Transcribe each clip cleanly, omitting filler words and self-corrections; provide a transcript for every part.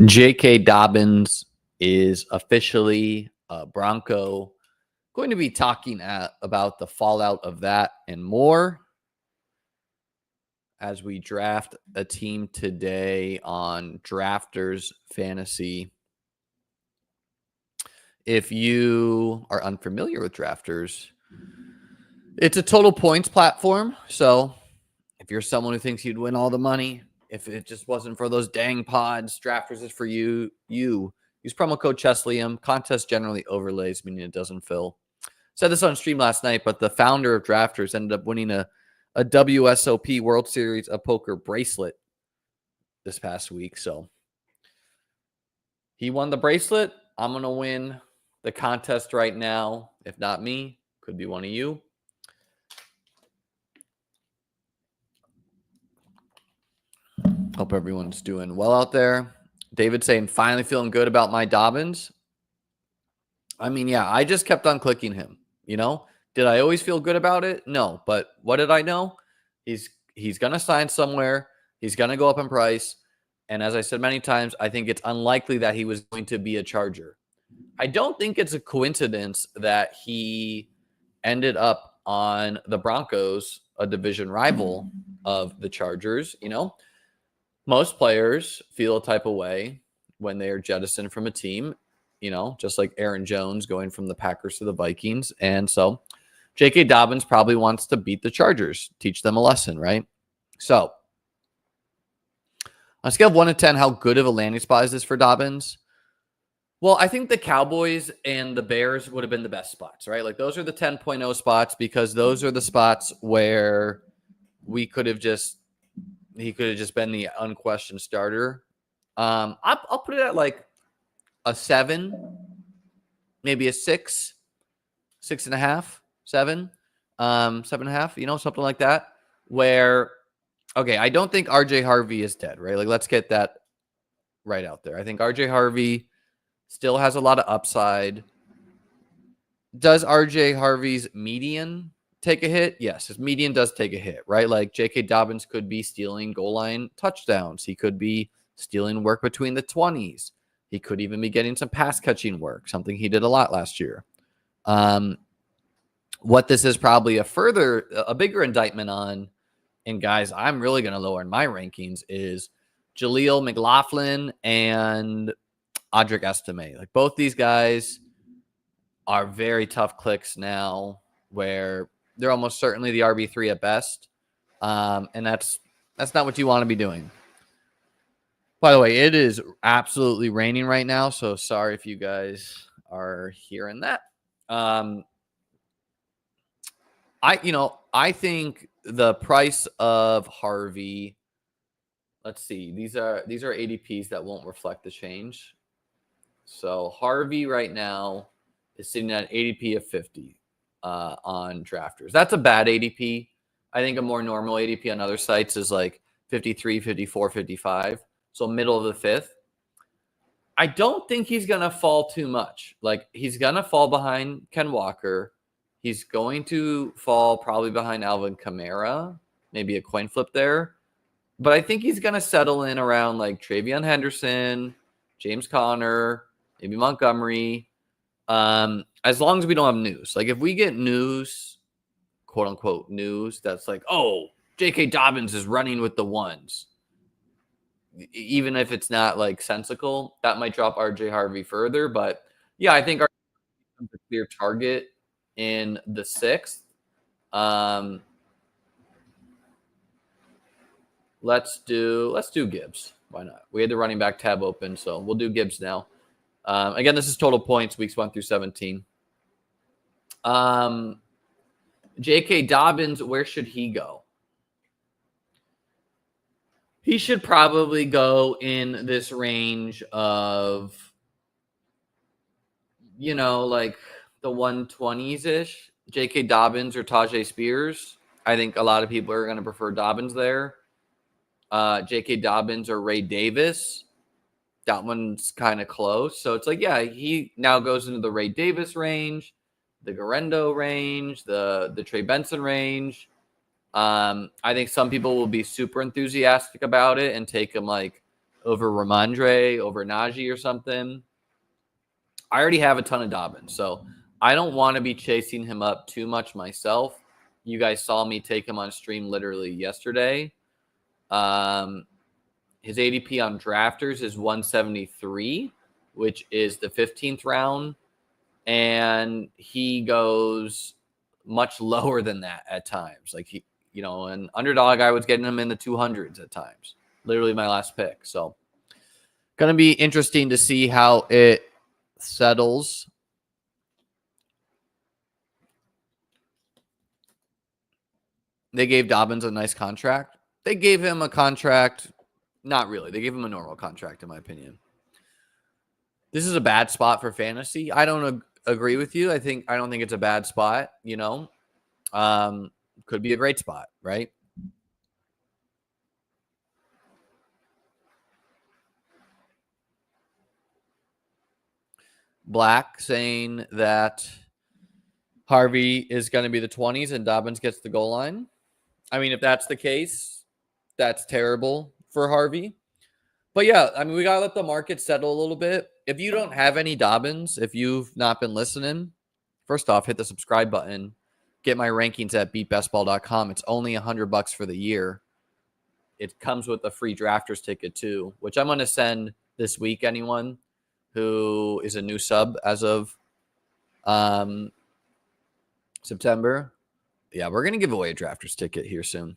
J.K. Dobbins is officially a Bronco. Going to be talking about the fallout of that and more as we draft a team today on Drafters Fantasy. If you are unfamiliar with Drafters, it's a total points platform. So if you're someone who thinks you'd win all the money, if it just wasn't for those dang pods, Drafters is for you. Use promo code Cheslium. Contest generally overlays, meaning it doesn't fill. Said this on stream last night, but the founder of Drafters ended up winning a WSOP World Series of Poker bracelet this past week. So he won the bracelet. I'm going to win the contest right now. If not me, could be one of you. Hope everyone's doing well out there. David saying, finally feeling good about my Dobbins. I mean, yeah, I just kept on clicking him. You know, did I always feel good about it? No. But what did I know? He's going to sign somewhere. He's going to go up in price. And as I said many times, I think it's unlikely that he was going to be a Charger. I don't think it's a coincidence that he ended up on the Broncos, a division rival of the Chargers. You know, most players feel a type of way when they are jettisoned from a team, you know, just like Aaron Jones going from the Packers to the Vikings. And so J.K. Dobbins probably wants to beat the Chargers, teach them a lesson, right? So on a scale of 1 to 10, how good of a landing spot is this for Dobbins? Well, I think the Cowboys and the Bears would have been the best spots, right? Like those are the 10.0 spots because those are the spots where he could have just been the unquestioned starter. I'll put it at like a 7, maybe a 6, 6.5, 7, 7.5, you know, something like that. Where, okay, I don't think RJ Harvey is dead, right? Like, let's get that right out there. I think RJ Harvey still has a lot of upside. Does RJ Harvey's median take a hit? Yes, his median does take a hit, right? Like J.K. Dobbins could be stealing goal line touchdowns. He could be stealing work between the 20s. He could even be getting some pass catching work, something he did a lot last year. What this is probably a bigger indictment on, and guys, I'm really going to lower in my rankings, is Jaleel McLaughlin and Audric Estime. Like both these guys are very tough clicks now where they're almost certainly the RB3 at best. And that's not what you want to be doing. By the way, it is absolutely raining right now, so sorry if you guys are hearing that. I think the price of Harvey, let's see, these are ADPs that won't reflect the change. So Harvey right now is sitting at ADP of 50 on Drafters. That's a bad ADP. I think a more normal ADP on other sites is like 53, 54, 55. So middle of the fifth. I don't think he's going to fall too much. Like he's going to fall behind Ken Walker. He's going to fall probably behind Alvin Kamara. Maybe a coin flip there. But I think he's going to settle in around like Travion Henderson, James Conner, maybe Montgomery. As long as we don't have news. Like if we get news, quote unquote news, that's like, oh, J.K. Dobbins is running with the ones. Even if it's not like sensical, that might drop RJ Harvey further. But yeah, I think RJ is a clear target in the 6th. Let's do Gibbs. Why not? We had the running back tab open, so we'll do Gibbs now. Again, this is total points, weeks 1 through 17. J.K. Dobbins, where should he go? He should probably go in this range of, you know, like the 120s-ish. J.K. Dobbins or Tajay Spears. I think a lot of people are going to prefer Dobbins there. J.K. Dobbins or Ray Davis. That one's kind of close. So it's like, yeah, he now goes into the Ray Davis range, the Garendo range, the Trey Benson range. I think some people will be super enthusiastic about it and take him like over Ramondre, over Najee or something. I already have a ton of Dobbins, so I don't want to be chasing him up too much myself. You guys saw me take him on stream literally yesterday. His ADP on drafters is 173, which is the 15th round. And he goes much lower than that at times. Like an underdog, I was getting him in the 200s at times. Literally my last pick. So going to be interesting to see how it settles. They gave Dobbins a nice contract. They gave him a contract. Not really. They gave him a normal contract, in my opinion. This is a bad spot for fantasy. I don't agree with you. I don't think it's a bad spot, could be a great spot, right? Black saying that Harvey is going to be the 20s and Dobbins gets the goal line. I mean, if that's the case, that's terrible for Harvey. But yeah, I mean, we got to let the market settle a little bit. If you don't have any Dobbins, if you've not been listening, first off, hit the subscribe button. Get my rankings at beatbestball.com. It's only $100 for the year. It comes with a free drafters ticket too, which I'm going to send this week. Anyone who is a new sub as of September. Yeah, we're going to give away a drafters ticket here soon.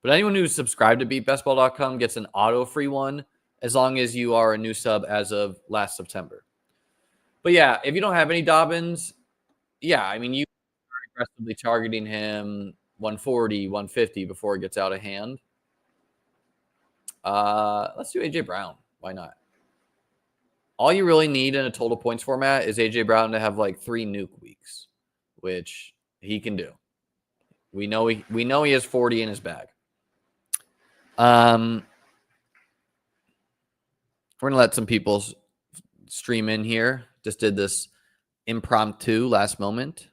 But anyone who's subscribed to beatbestball.com gets an auto free one as long as you are a new sub as of last September. But yeah, if you don't have any Dobbins, yeah, I mean, you are aggressively targeting him 140, 150 before it gets out of hand. Let's do AJ Brown. Why not? All you really need in a total points format is AJ Brown to have like 3 nuke weeks, which he can do. We know he has 40 in his bag. We're gonna let some people stream in here. Just did this impromptu last moment.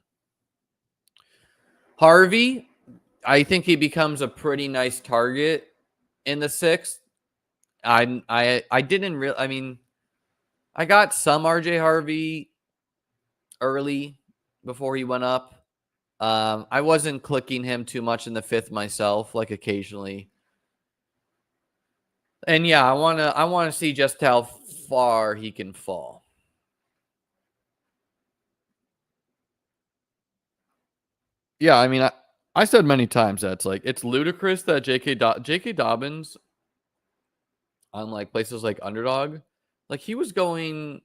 Harvey, I think he becomes a pretty nice target in the 6th. I didn't really. I mean, I got some RJ Harvey early before he went up. I wasn't clicking him too much in the 5th myself, like occasionally. And yeah, I wanna see just how far he can fall. Yeah, I mean, I said many times that it's ludicrous that J.K. Dobbins on like places like Underdog, like he was going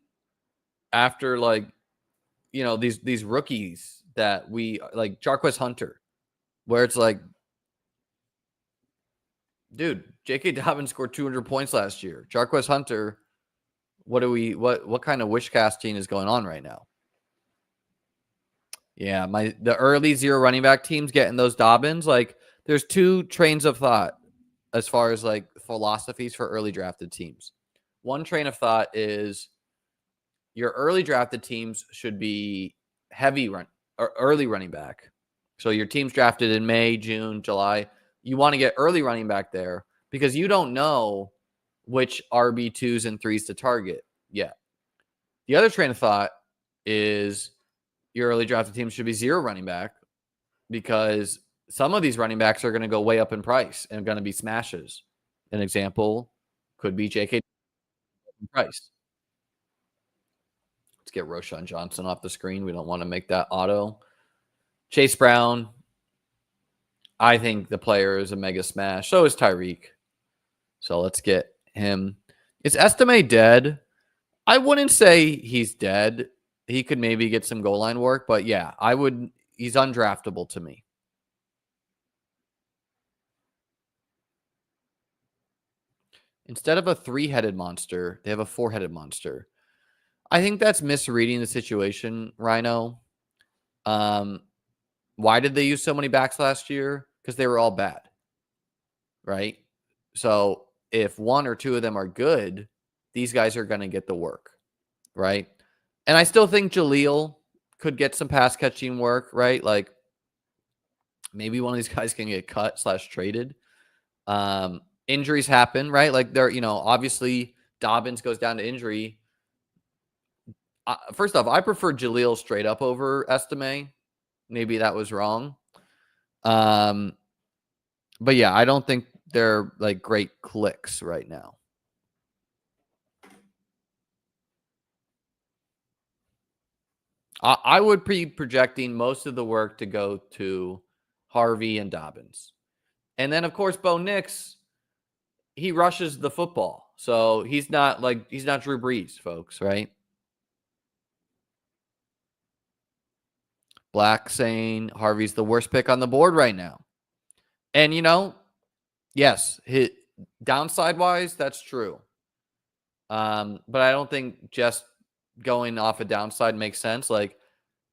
after these rookies that we like Jarquez Hunter, where it's like, dude, J.K. Dobbins scored 200 points last year. Jarquez Hunter, what kind of wish casting is going on right now? Yeah, the early 0 running back teams getting those Dobbins, like there's 2 trains of thought as far as like philosophies for early drafted teams. One train of thought is your early drafted teams should be early running back. So your team's drafted in May, June, July. You want to get early running back there because you don't know which RB2s and 3s to target yet. The other train of thought is your early drafted team should be 0 running back because some of these running backs are going to go way up in price and going to be smashes. An example could be J.K. Price. Let's get Roshan Johnson off the screen. We don't want to make that auto. Chase Brown. I think the player is a mega smash. So is Tyreek. So let's get him. Is Estime dead? I wouldn't say he's dead. He could maybe get some goal line work, but yeah, he's undraftable to me. Instead of a 3-headed monster, they have a 4-headed monster. I think that's misreading the situation, Rhino. Why did they use so many backs last year? Because they were all bad, right? So if 1 or 2 of them are good, these guys are going to get the work, right? And I still think Jaleel could get some pass catching work, right? Like maybe one of these guys can get cut /traded. Injuries happen, right? Like they're, obviously Dobbins goes down to injury. First off, I prefer Jaleel straight up over Estime. Maybe that was wrong. But yeah, I don't think they're like great clicks right now. I would be projecting most of the work to go to Harvey and Dobbins. And then, of course, Bo Nix, he rushes the football. So he's not Drew Brees, folks, right? Black saying Harvey's the worst pick on the board right now. And, yes, downside wise, that's true. But I don't think just going off a downside makes sense. Like,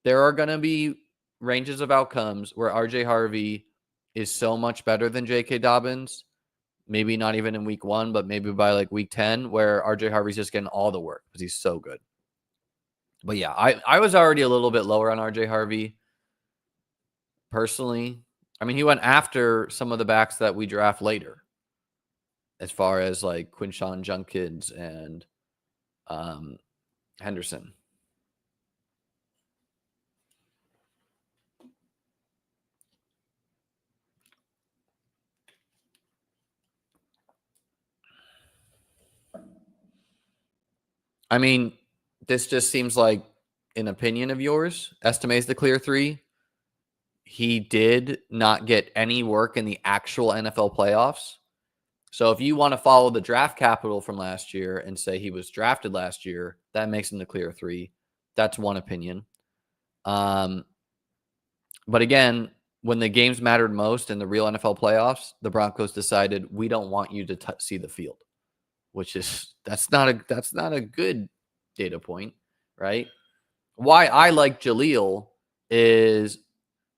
there are going to be ranges of outcomes where RJ Harvey is so much better than J.K. Dobbins. Maybe not even in week 1, but maybe by like week 10, where RJ Harvey's just getting all the work because he's so good. But yeah, I was already a little bit lower on RJ Harvey personally. I mean, he went after some of the backs that we draft later, as far as like Quinshon Judkins and Henderson. I mean, this just seems like an opinion of yours. Estimates the clear 3. He did not get any work in the actual NFL playoffs. So if you want to follow the draft capital from last year and say he was drafted last year, that makes him the clear 3. That's one opinion. But again, when the games mattered most in the real NFL playoffs, the Broncos decided we don't want you to see the field, which is that's not a good data point, right? Why I like Jaleel is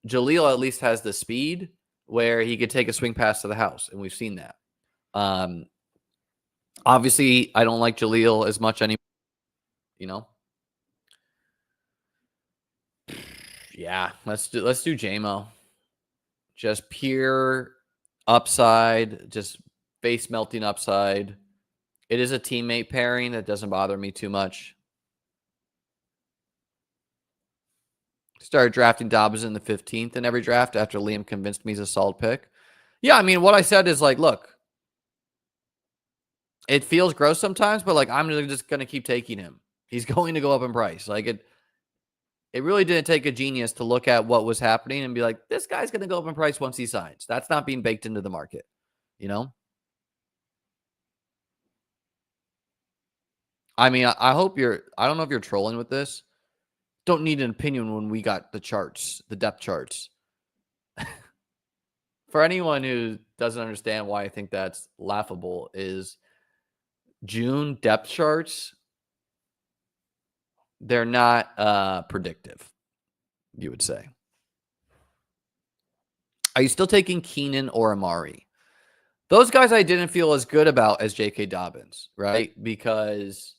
Jaleel at least has the speed where he could take a swing pass to the house, and we've seen that. Obviously, I don't like Jaleel as much anymore. Yeah, let's do JMO. Just pure upside, just face melting upside. It is a teammate pairing that doesn't bother me too much. Started drafting Dobbins in the 15th in every draft after Liam convinced me he's a solid pick. Yeah, I mean, what I said is like, look, it feels gross sometimes, but like I'm just going to keep taking him. He's going to go up in price. Like it really didn't take a genius to look at what was happening and be like, this guy's going to go up in price once he signs. That's not being baked into the market, I mean, I hope I don't know if you're trolling with this. Don't need an opinion when we got the charts, the depth charts. For anyone who doesn't understand why I think that's laughable, is June depth charts, they're not predictive, you would say. Are you still taking Keenan or Amari? Those guys I didn't feel as good about as J.K. Dobbins, right? Because,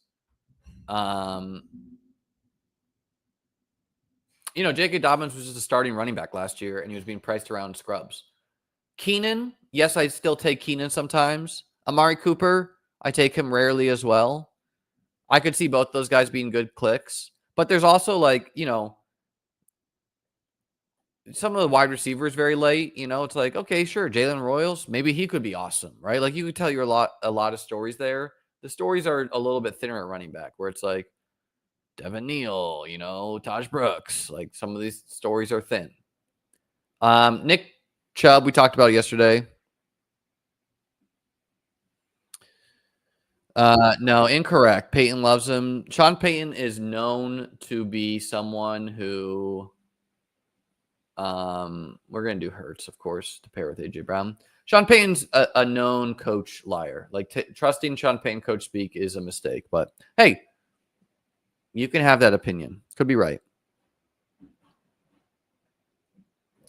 J.K. Dobbins was just a starting running back last year, and he was being priced around scrubs. Keenan, yes, I still take Keenan sometimes. Amari Cooper, I take him rarely as well. I could see both those guys being good clicks. But there's also like, some of the wide receivers very late. It's like, okay, sure, Jalen Royals, maybe he could be awesome, right? Like you could tell you a lot of stories there. The stories are a little bit thinner at running back, where it's like Devin Neal, Taj Brooks. Like some of these stories are thin. Nick Chubb, we talked about yesterday. No, incorrect. Peyton loves him. Sean Payton is known to be someone who, we're going to do Hurts, of course, to pair with AJ Brown. Sean Payton's a known coach liar. Like trusting Sean Payton coach speak is a mistake, but hey, you can have that opinion. Could be right.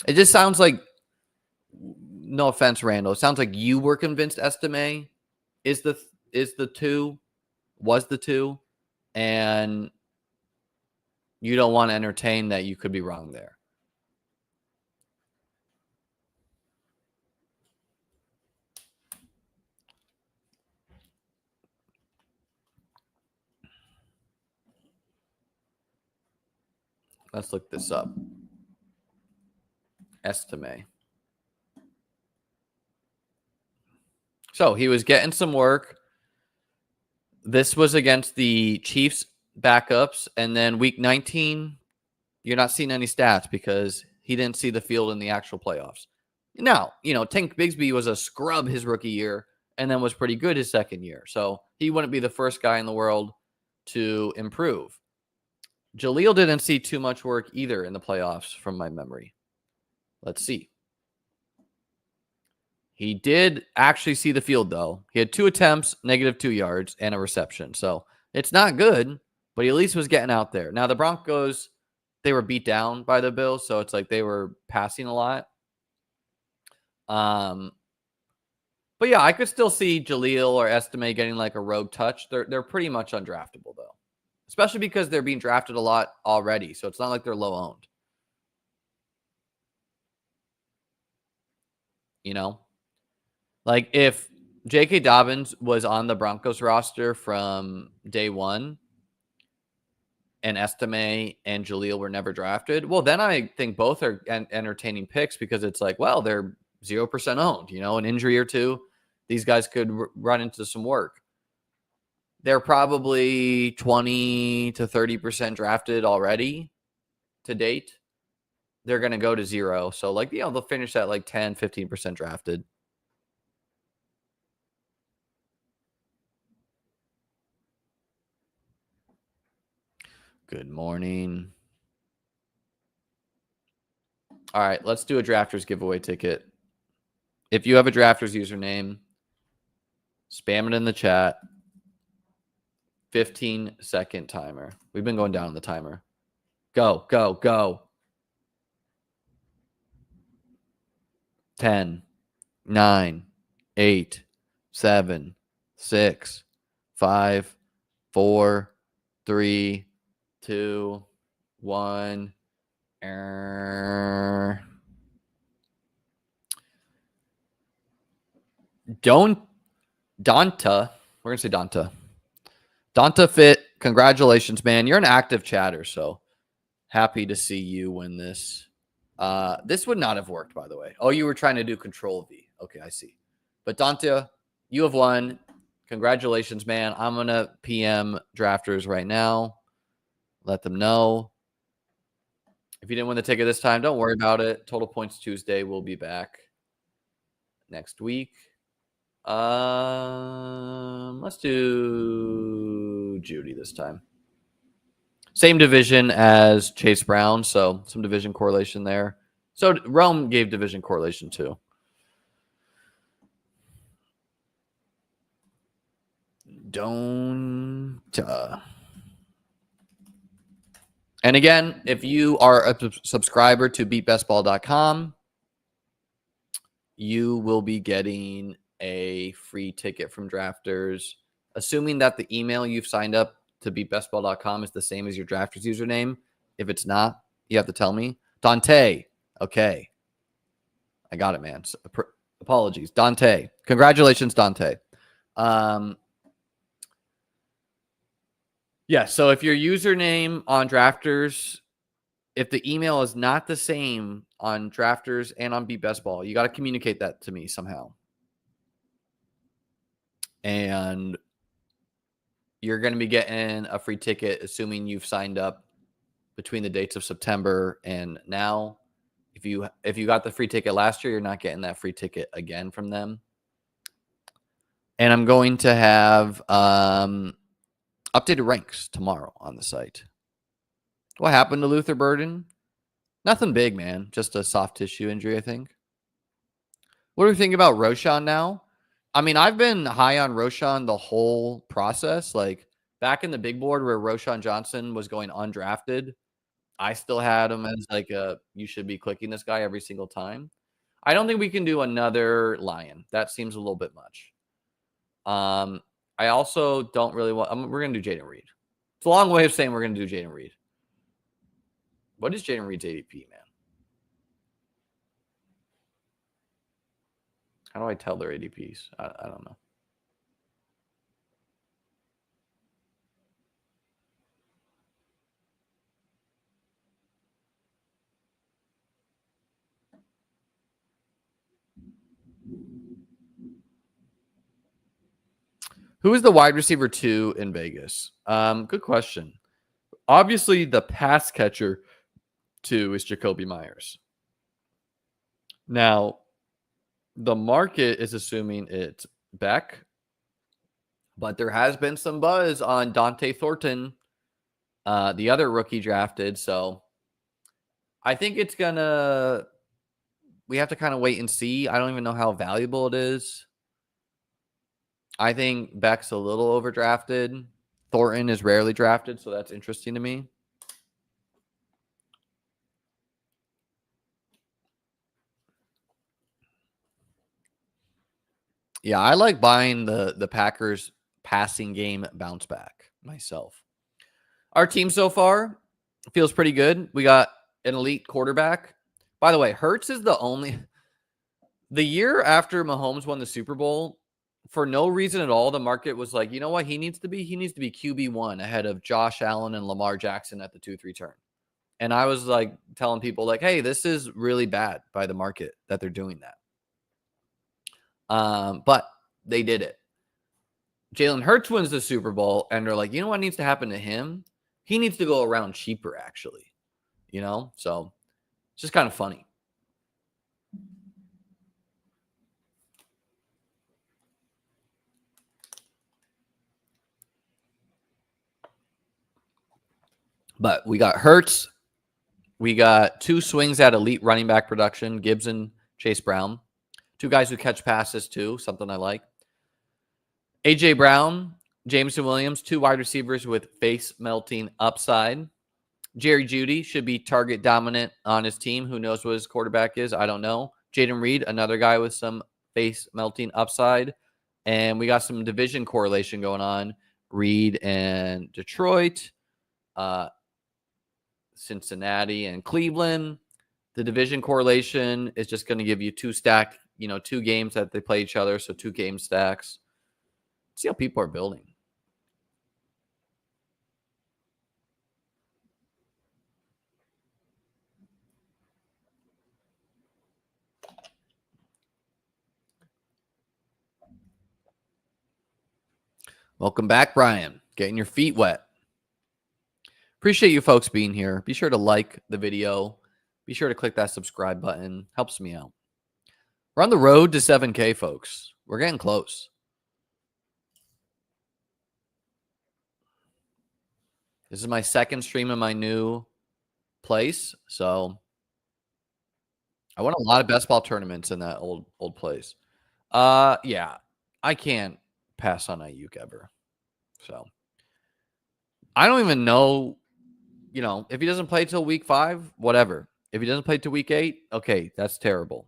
It just sounds like, no offense, Randall, it sounds like you were convinced Estime was the 2, and you don't want to entertain that you could be wrong there. Let's look this up. Estime. So he was getting some work. This was against the Chiefs backups. And then week 19, you're not seeing any stats because he didn't see the field in the actual playoffs. Now, Tank Bigsby was a scrub his rookie year and then was pretty good his second year. So he wouldn't be the first guy in the world to improve. Jaleel didn't see too much work either in the playoffs from my memory. Let's see. He did actually see the field, though. He had 2 attempts, -2 yards, and a reception. So it's not good, but he at least was getting out there. Now, the Broncos, they were beat down by the Bills, so it's like they were passing a lot. But yeah, I could still see Jaleel or Estime getting like a rogue touch. They're pretty much undraftable, though, especially because they're being drafted a lot already. So it's not like they're low owned. Like if J.K. Dobbins was on the Broncos roster from day one and Estime and Jaleel were never drafted, well, then I think both are entertaining picks because it's like, well, they're 0% owned, an injury or two. These guys could run into some work. They're probably 20 to 30% drafted already to date. They're going to go to 0. So they'll finish at like 10, 15% drafted. Good morning. All right, let's do a Drafters giveaway ticket. If you have a Drafters username, spam it in the chat. 15-second timer. We've been going down on the timer. Go, go, go. 10, 9, 8, 7, 6, 5, 4, 3, 2, 1. Donta. We're going to say Donta. Donta Fit, congratulations, man. You're an active chatter, so happy to see you win this. This would not have worked, by the way. Oh, you were trying to do Control V. Okay, I see. But Donta, you have won. Congratulations, man. I'm going to PM drafters right now. Let them know. If you didn't win the ticket this time, don't worry about it. Total Points Tuesday. We'll be back next week. Let's do Judy this time. Same division as Chase Brown, so some division correlation there. So Rome gave division correlation too. Donta. And again, if you are a subscriber to beatbestball.com, you will be getting a free ticket from drafters, assuming that the email you've signed up to beatbestball.com is the same as your drafters username. If it's not, you have to tell me. Dante. Okay. I got it, man. So, apologies. Dante. Congratulations, Dante. Yeah, so if your username on drafters, if the email is not the same on drafters and on Beat Best Ball, you got to communicate that to me somehow. And you're going to be getting a free ticket, assuming you've signed up between the dates of September and now. If you got the free ticket last year, you're not getting that free ticket again from them. And I'm going to have updated ranks tomorrow on the site. What happened to Luther Burden? Nothing big, man. Just a soft tissue injury, I think. What do we think about Roshan now? I mean, I've been high on Roshan the whole process. Like back in the big board where Roshan Johnson was going undrafted, I still had him as like you should be clicking this guy every single time. I don't think we can do another Lion. That seems a little bit much. I also don't really want. We're gonna do Jaden Reed. It's a long way of saying we're gonna do Jaden Reed. What is Jaden Reed's ADP, man? How do I tell their ADPs? I don't know. Who is the wide receiver 2 in Vegas? Good question. Obviously, the pass catcher 2 is Jacoby Myers. Now, the market is assuming it's Beck, but there has been some buzz on Dante Thornton, the other rookie drafted. So I think it's we have to kind of wait and see. I don't even know how valuable it is. I think Beck's a little overdrafted. Thornton is rarely drafted, so that's interesting to me. Yeah, I like buying the Packers passing game bounce back myself. Our team so far feels pretty good. We got an elite quarterback. By the way, Hurts is the year after Mahomes won the Super Bowl, for no reason at all, the market was like, you know what he needs to be? He needs to be QB1 ahead of Josh Allen and Lamar Jackson at the 2-3 turn. And I was like telling people like, hey, this is really bad by the market that they're doing that. But they did it. Jalen Hurts wins the Super Bowl, and they're like, you know what needs to happen to him? He needs to go around cheaper, actually. So it's just kind of funny. But we got Hurts. We got 2 swings at elite running back production, Gibson, Chase Brown. 2 guys who catch passes too, something I like. A.J. Brown, Jameson Williams, 2 wide receivers with face-melting upside. Jerry Jeudy should be target dominant on his team. Who knows what his quarterback is? I don't know. Jaden Reed, another guy with some face-melting upside. And we got some division correlation going on. Reed and Detroit, Cincinnati and Cleveland. The division correlation is just going to give you 2 stacked, 2 games that they play each other. So 2 game stacks. See how people are building. Welcome back, Brian. Getting your feet wet. Appreciate you folks being here. Be sure to like the video. Be sure to click that subscribe button. Helps me out. We're on the road to 7K, folks. We're getting close. This is my second stream in my new place. So I won a lot of best ball tournaments in that old place. Yeah, I can't pass on Ayuk ever. So I don't even know, if he doesn't play till week 5, whatever. If he doesn't play till week 8, okay, that's terrible.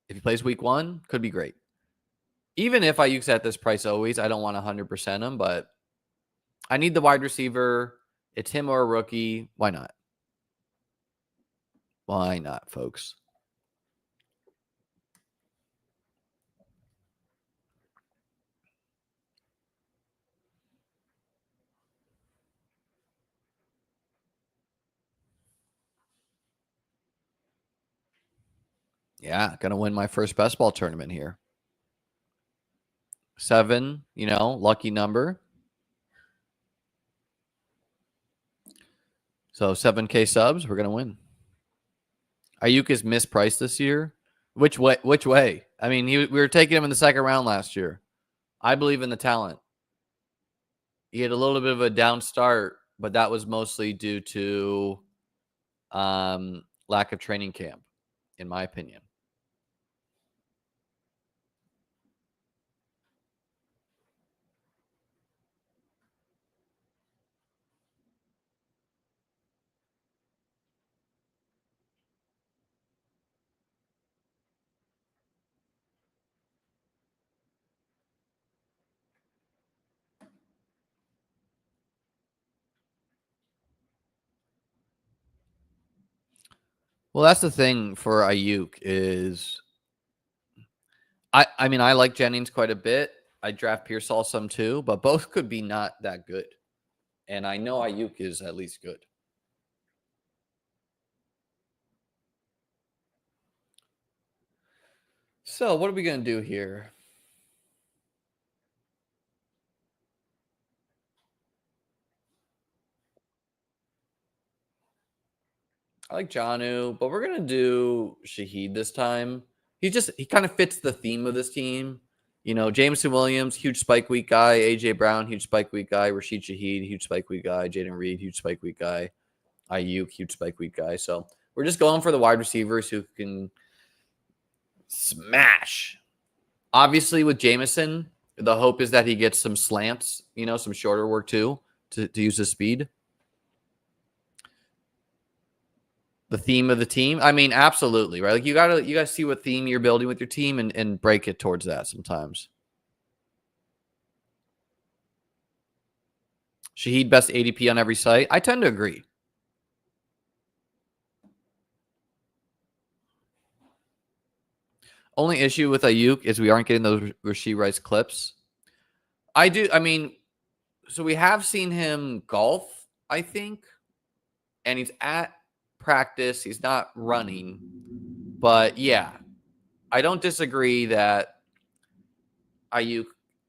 If he plays week 1, could be great. Even if Ayuk's at this price always, I don't want 100% him, but I need the wide receiver. It's him or a rookie. Why not? Why not, folks? Yeah, going to win my first best ball tournament here. 7, lucky number. So 7K subs, we're going to win. Ayuk is mispriced this year. Which way? I mean, we were taking him in the second round last year. I believe in the talent. He had a little bit of a down start, but that was mostly due to lack of training camp, in my opinion. Well, that's the thing for Ayuk is I mean, I like Jennings quite a bit. I draft Pearsall some too, but both could be not that good. And I know Ayuk is at least good. So what are we going to do here? I like Jonnu, but we're gonna do Shaheed this time. He kind of fits the theme of this team. You know, Jameson Williams, huge spike week guy. AJ Brown, huge spike week guy. Rashid Shaheed, huge spike week guy. Jaden Reed, huge spike week guy. Ayuk, huge spike week guy. So we're just going for the wide receivers who can smash. Obviously, with Jameson, the hope is that he gets some slants, you know, some shorter work too, to use his speed. The theme of the team. I mean, absolutely, right? Like you gotta see what theme you're building with your team and break it towards that sometimes. Shaheed best ADP on every site. I tend to agree. Only issue with Ayuk is we aren't getting those Rashee Rice clips. I mean, so we have seen him golf, I think, and he's at practice. He's not running. But yeah, I don't disagree that Ayuk,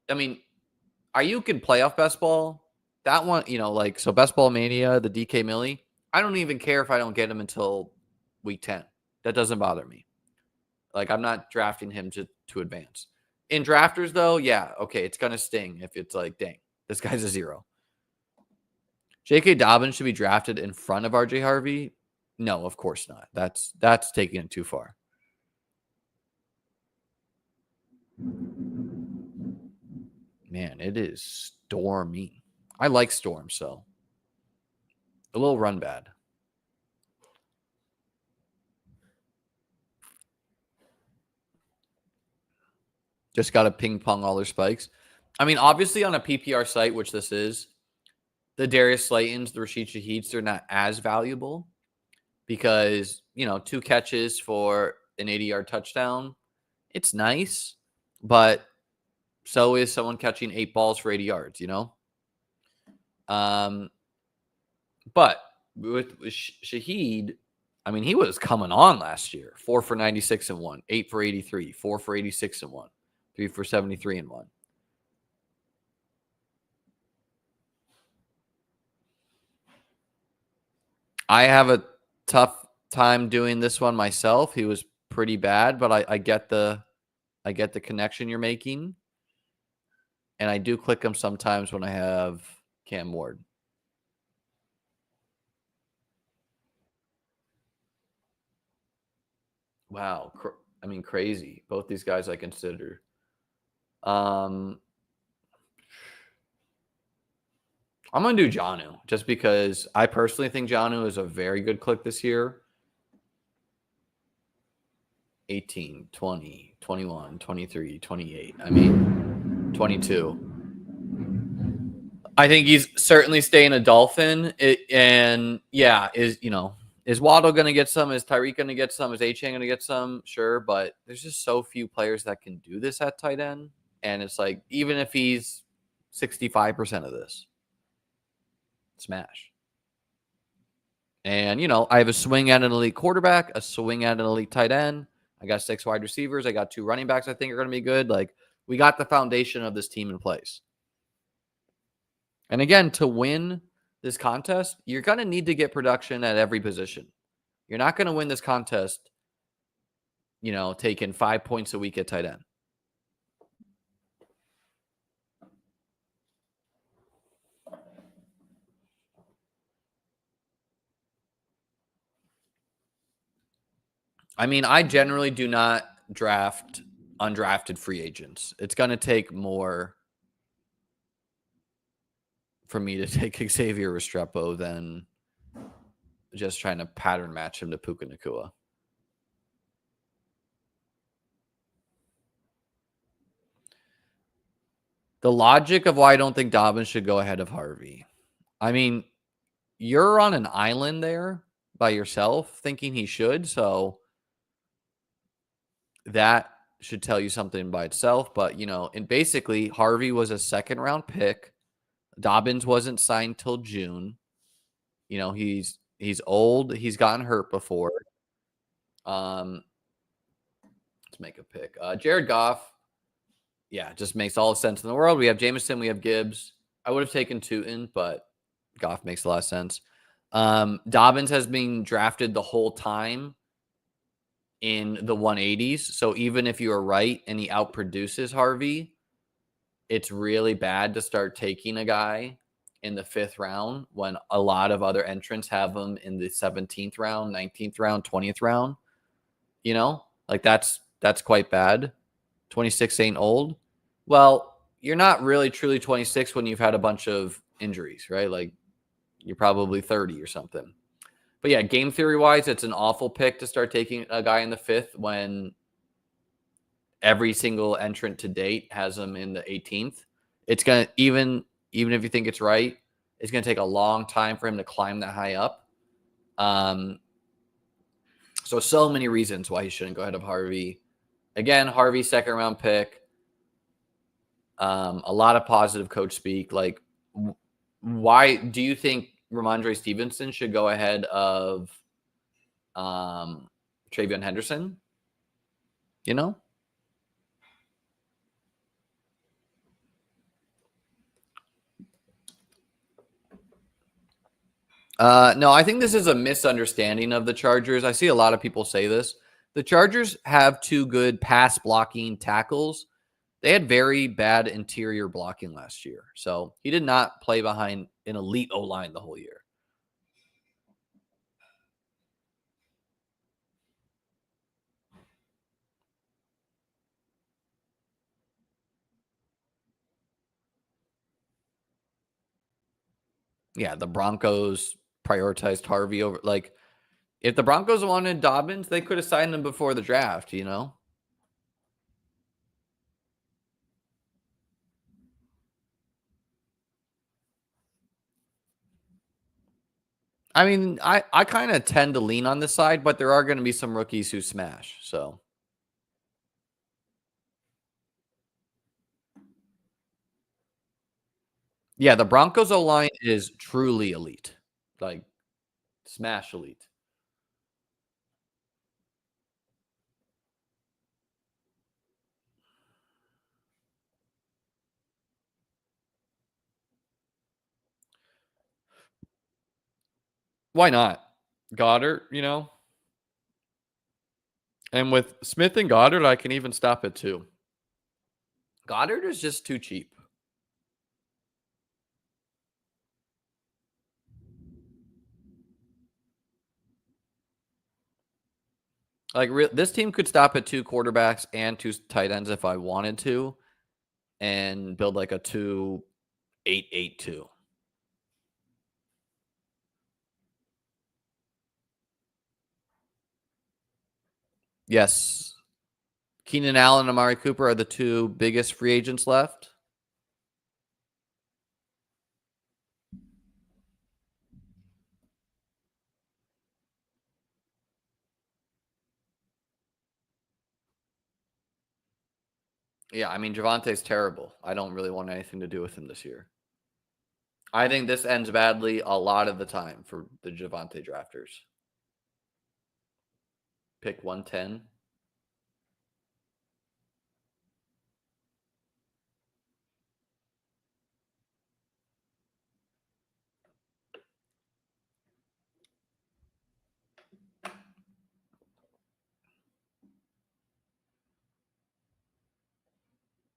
I mean, Ayuk in playoff best ball, that one, you know, like, so best ball mania, the DK Millie, I don't even care if I don't get him until week 10. That doesn't bother me. Like, I'm not drafting him to advance. In drafters, though, yeah, okay, it's going to sting if it's like, dang, this guy's a 0. J.K. Dobbins should be drafted in front of R.J. Harvey? No, of course not. That's taking it too far. Man, it is stormy. I like storms, so a little run bad. Just got to ping pong all their spikes. I mean, obviously on a PPR site, which this is, the Darius Slaytons, the Rashid Shaheeds, they're not as valuable because, you know, 2 catches for an 80-yard touchdown. It's nice, but so is someone catching 8 balls for 80 yards, you know? But with Shaheed, I mean, he was coming on last year. 4 for 96 and 1, 8 for 83, 4 for 86 and 1, 3 for 73 and 1. I have a tough time doing this one myself. He was pretty bad, but I get the connection you're making. And I do click him sometimes when I have Cam Ward. Wow. I mean, crazy. Both these guys I consider. I'm going to do Jonnu just because I personally think Jonnu is a very good click this year. 18, 20, 21, 23, 28. I mean, 22. I think he's certainly staying a Dolphin. And yeah, is Waddle going to get some? Is Tyreek going to get some? Is Achane going to get some? Sure. But there's just so few players that can do this at tight end. And it's like, even if he's 65% of this, smash. And, you know, I have a swing at an elite quarterback, a swing at an elite tight end. I got 6 wide receivers. I got 2 running backs I think are going to be good. Like, we got the foundation of this team in place. And again, to win this contest, you're going to need to get production at every position. You're not going to win this contest, you know, taking 5 points a week at tight end. I mean, I generally do not draft undrafted free agents. It's going to take more for me to take Xavier Restrepo than just trying to pattern match him to Puka Nacua. The logic of why I don't think Dobbins should go ahead of Harvey. I mean, you're on an island there by yourself thinking he should, so that should tell you something by itself. But, you know, and basically Harvey was a 2nd-round pick. Dobbins wasn't signed till June. You know, he's old. He's gotten hurt before. Let's make a pick. Jared Goff. Yeah, just makes all the sense in the world. We have Jameson. We have Gibbs. I would have taken Tootin, but Goff makes a lot of sense. Dobbins has been drafted the whole time in the 180s. So even if you are right and he outproduces Harvey, it's really bad to start taking a guy in the 5th round when a lot of other entrants have him in the 17th round, 19th round, 20th round. You know, like that's quite bad. 26 ain't old. Well, you're not really truly 26 when you've had a bunch of injuries, right? Like you're probably 30 or something. But yeah, game theory wise, it's an awful pick to start taking a guy in the 5th when every single entrant to date has him in the 18th. It's going to, even if you think it's right, it's going to take a long time for him to climb that high up. So many reasons why he shouldn't go ahead of Harvey. Again, Harvey, 2nd round pick. A lot of positive coach speak. Like, why do you think Ramondre Stevenson should go ahead of TreVeyon Henderson? You know? No, I think this is a misunderstanding of the Chargers. I see a lot of people say this. The Chargers have 2 good pass blocking tackles. They had very bad interior blocking last year. So he did not play behind an elite O-line the whole year. Yeah, the Broncos prioritized Harvey over, like, if the Broncos wanted Dobbins, they could have signed him before the draft, you know? I mean, I kind of tend to lean on this side, but there are going to be some rookies who smash. So, yeah, the Broncos O-line is truly elite. Like, smash elite. Why not? Goddard, you know? And with Smith and Goddard, I can even stop at 2. Goddard is just too cheap. Like, this team could stop at 2 quarterbacks and 2 tight ends if I wanted to, and build like a 2-8-8-2. Yes. Keenan Allen and Amari Cooper are the 2 biggest free agents left. Yeah, I mean, Javante's terrible. I don't really want anything to do with him this year. I think this ends badly a lot of the time for the Javante drafters. Pick 110.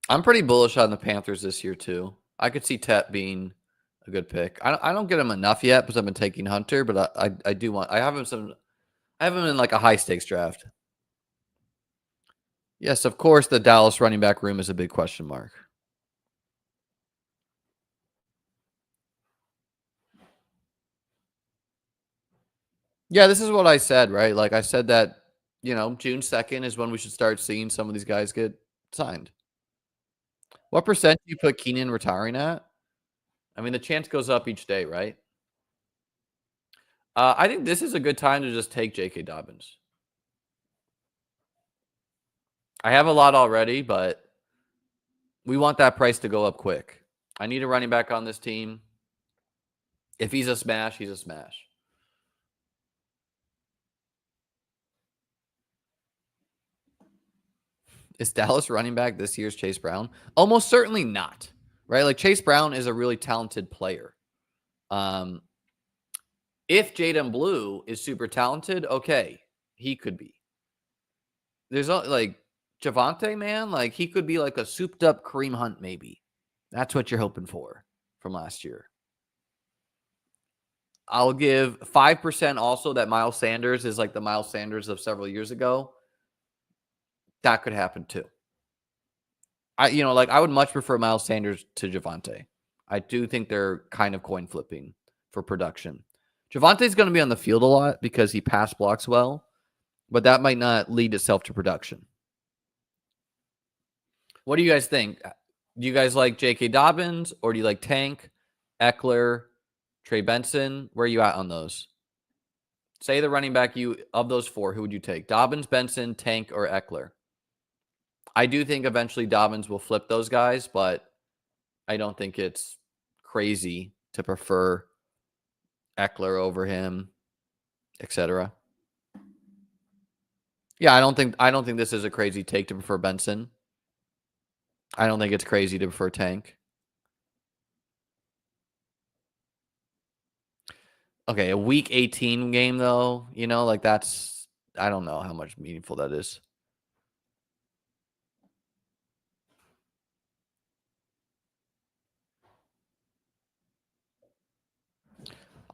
I'm pretty bullish on the Panthers this year too. I could see Tet being a good pick. I don't get him enough yet because I've been taking Hunter, but I do want. I have him in like a high stakes draft. Yes, of course, the Dallas running back room is a big question mark. Yeah, this is what I said, right? Like I said that, June 2nd is when we should start seeing some of these guys get signed. What percent do you put Keenan retiring at? I mean, the chance goes up each day, right? I think this is a good time to just take J.K. Dobbins. I have a lot already, but we want that price to go up quick. I need a running back on this team. If he's a smash, he's a smash. Is Dallas running back this year's Chase Brown? Almost certainly not, right? Like Chase Brown is a really talented player. If Jaden Blue is super talented, okay, he could be. There's like Javonte, man, like he could be like a souped up Kareem Hunt, maybe. That's what you're hoping for from last year. I'll give 5% also that Miles Sanders is like the Miles Sanders of several years ago. That could happen too. I would much prefer Miles Sanders to Javonte. I do think they're kind of coin flipping for production. Javonte's going to be on the field a lot because he pass blocks well, but that might not lead itself to production. What do you guys think? Do you guys like J.K. Dobbins or do you like Tank, Eckler, Trey Benson? Where are you at on those? Say the running back of those four, who would you take? Dobbins, Benson, Tank, or Eckler? I do think eventually Dobbins will flip those guys, but I don't think it's crazy to prefer Eckler over him, etc. Yeah, I don't think this is a crazy take to prefer Benson. I don't think it's crazy to prefer Tank. Okay, a week 18 game though, that's I don't know how much meaningful that is.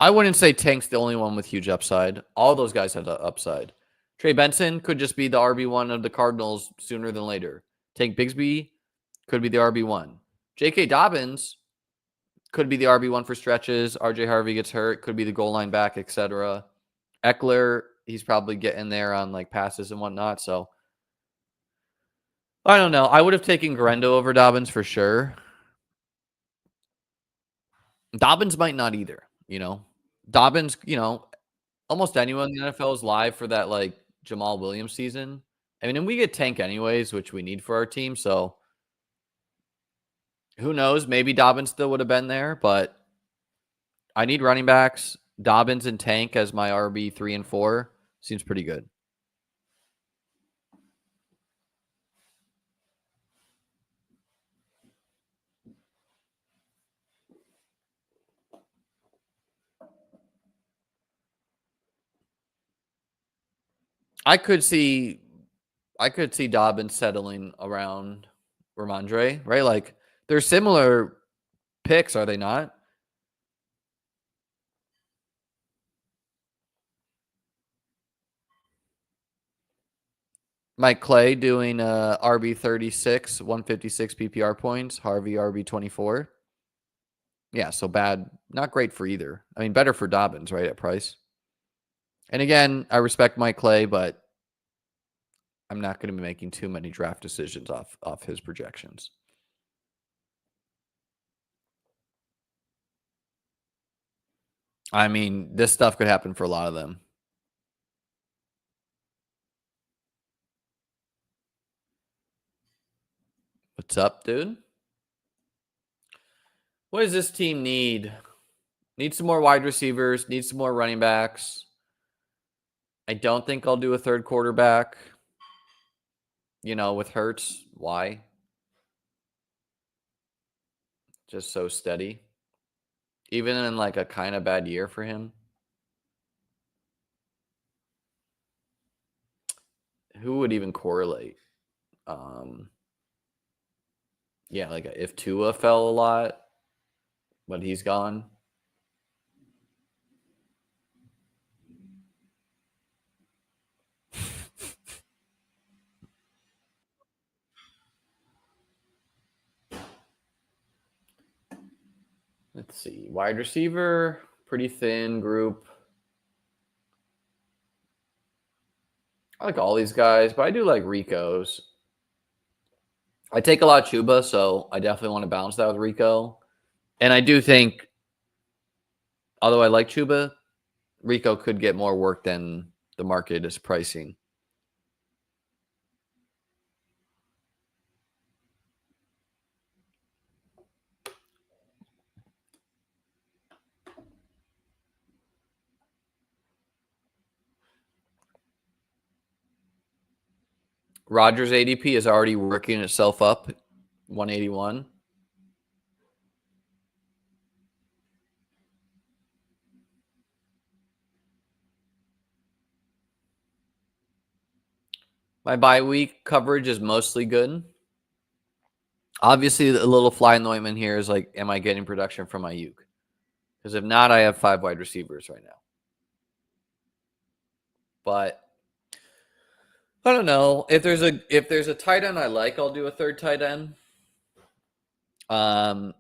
I wouldn't say Tank's the only one with huge upside. All those guys have the upside. Trey Benson could just be the RB1 of the Cardinals sooner than later. Tank Bigsby could be the RB1. J.K. Dobbins could be the RB1 for stretches. RJ Harvey gets hurt. Could be the goal line back, etc. Eckler, he's probably getting there on like passes and whatnot. So I don't know. I would have taken Garendo over Dobbins for sure. Dobbins might not either, Dobbins, almost anyone in the NFL is live for that like Jamal Williams season. I mean, and we get Tank anyways, which we need for our team. So who knows? Maybe Dobbins still would have been there, but I need running backs. Dobbins and Tank as my RB 3 and 4 seems pretty good. I could see Dobbins settling around Ramondre, right? Like they're similar picks, are they not? Mike Clay doing RB 36, 156 PPR points. Harvey RB 24. Yeah, so bad, not great for either. I mean, better for Dobbins, right, at price. And again, I respect Mike Clay, but I'm not going to be making too many draft decisions off his projections. I mean, this stuff could happen for a lot of them. What's up, dude? What does this team need? Need some more wide receivers, need some more running backs. I don't think I'll do a third quarterback. With Hurts, why? Just so steady. Even in like a kind of bad year for him. Who would even correlate? Yeah, like if Tua fell a lot, but he's gone. Let's see. Wide receiver, pretty thin group. I like all these guys, but I do like Rico's. I take a lot of Chuba, so I definitely want to balance that with Rico. And I do think, although I like Chuba, Rico could get more work than the market is pricing. Rodgers' ADP is already working itself up, 181. My bye week coverage is mostly good. Obviously, a little fly in the ointment here is like, am I getting production from Ayuk? Because if not, I have 5 wide receivers right now. But I don't know if there's a tight end I like, I'll do a third tight end. And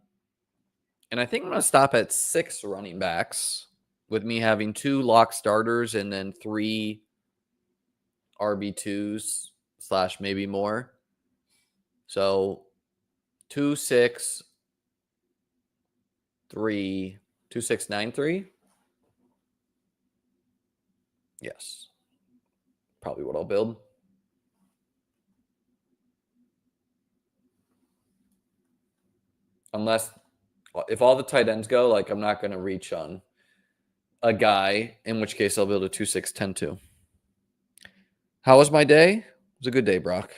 I think I'm gonna stop at 6 running backs, with me having 2 lock starters and then 3 RB2s / maybe more. So 2, 6, 3, 2, 6, 9, 3. Yes, probably what I'll build. Unless if all the tight ends go, like I'm not going to reach on a guy, in which case I'll build a 2, 6, 10, 2. How was my day? It was a good day, Brock.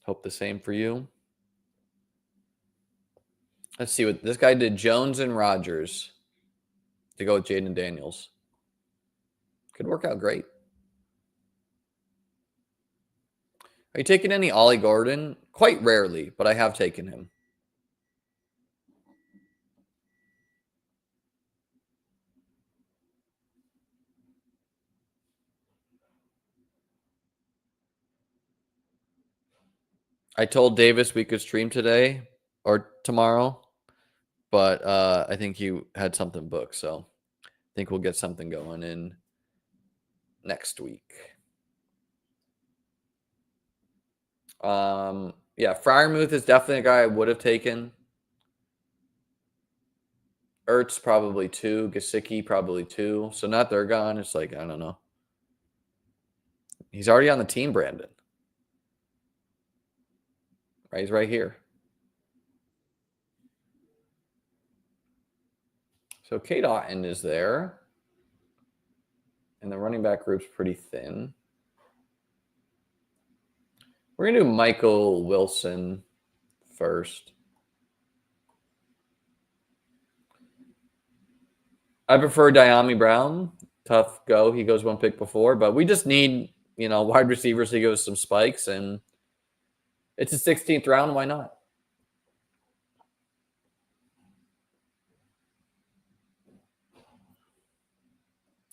Hope the same for you. Let's see what this guy did. Jones and Rogers to go with Jaden Daniels. Could work out great. Are you taking any Ollie Gordon? Quite rarely, but I have taken him. I told Davis we could stream today or tomorrow, but I think he had something booked, so I think we'll get something going in next week. Yeah, Freiermuth is definitely a guy I would have taken. Ertz probably 2, Gesicki probably 2. So not they're gone. It's like, I don't know. He's already on the team, Brandon. Right, he's right here. So Kate Otten is there. And the running back group's pretty thin. We're going to do Michael Wilson first. I prefer Diami Brown. Tough go. He goes 1 pick before. But we just need, wide receivers to give us some spikes. And it's a 16th round. Why not?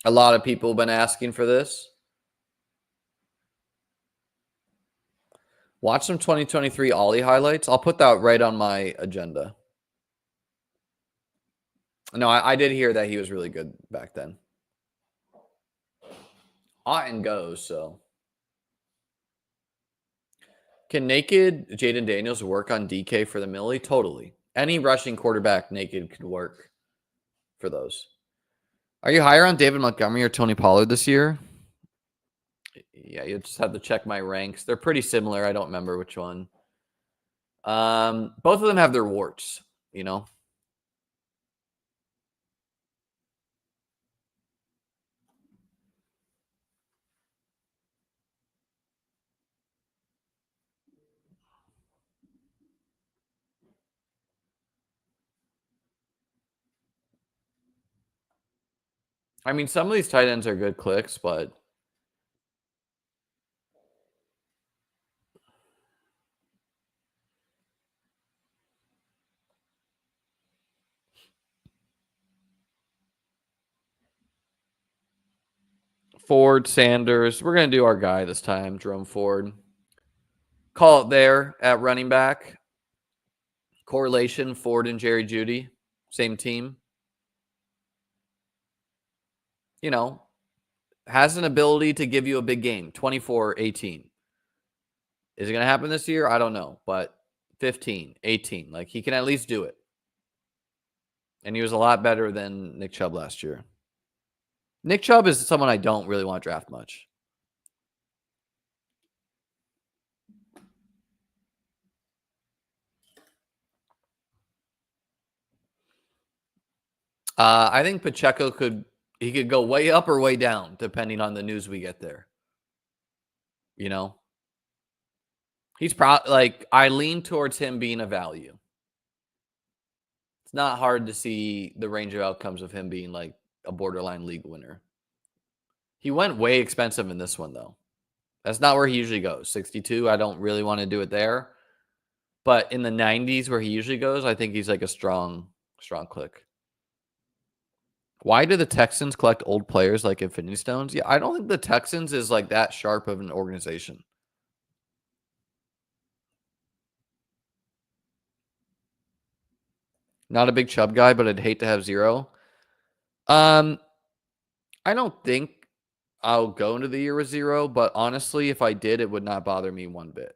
A lot of people have been asking for this. Watch some 2023 Ollie highlights. I'll put that right on my agenda. No, I did hear that he was really good back then. Otten goes, so. Can naked Jaden Daniels work on DK for the Millie? Totally. Any rushing quarterback naked could work for those. Are you higher on David Montgomery or Tony Pollard this year? Yeah, you just have to check my ranks. They're pretty similar. I don't remember which one. Both of them have their warts, I mean, some of these tight ends are good clicks, but Ford, Sanders. We're going to do our guy this time, Jerome Ford. Call it there at running back. Correlation, Ford and Jerry Jeudy. Same team. Has an ability to give you a big game. 24-18. Is it going to happen this year? I don't know. But 15, 18. Like, he can at least do it. And he was a lot better than Nick Chubb last year. Nick Chubb is someone I don't really want to draft much. I think Pacheco could go way up or way down, depending on the news we get there. He's probably like, I lean towards him being a value. It's not hard to see the range of outcomes of him being like a borderline league winner. He went way expensive in this one, though. That's not where he usually goes. 62, I don't really want to do it there. But in the 90s where he usually goes, I think he's like a strong click. Why do the Texans collect old players like Infinity Stones? Yeah, I don't think the Texans is like that sharp of an organization. Not a big Chubb guy, but I'd hate to have 0. I don't think I'll go into the year with 0, but honestly, if I did, it would not bother me one bit.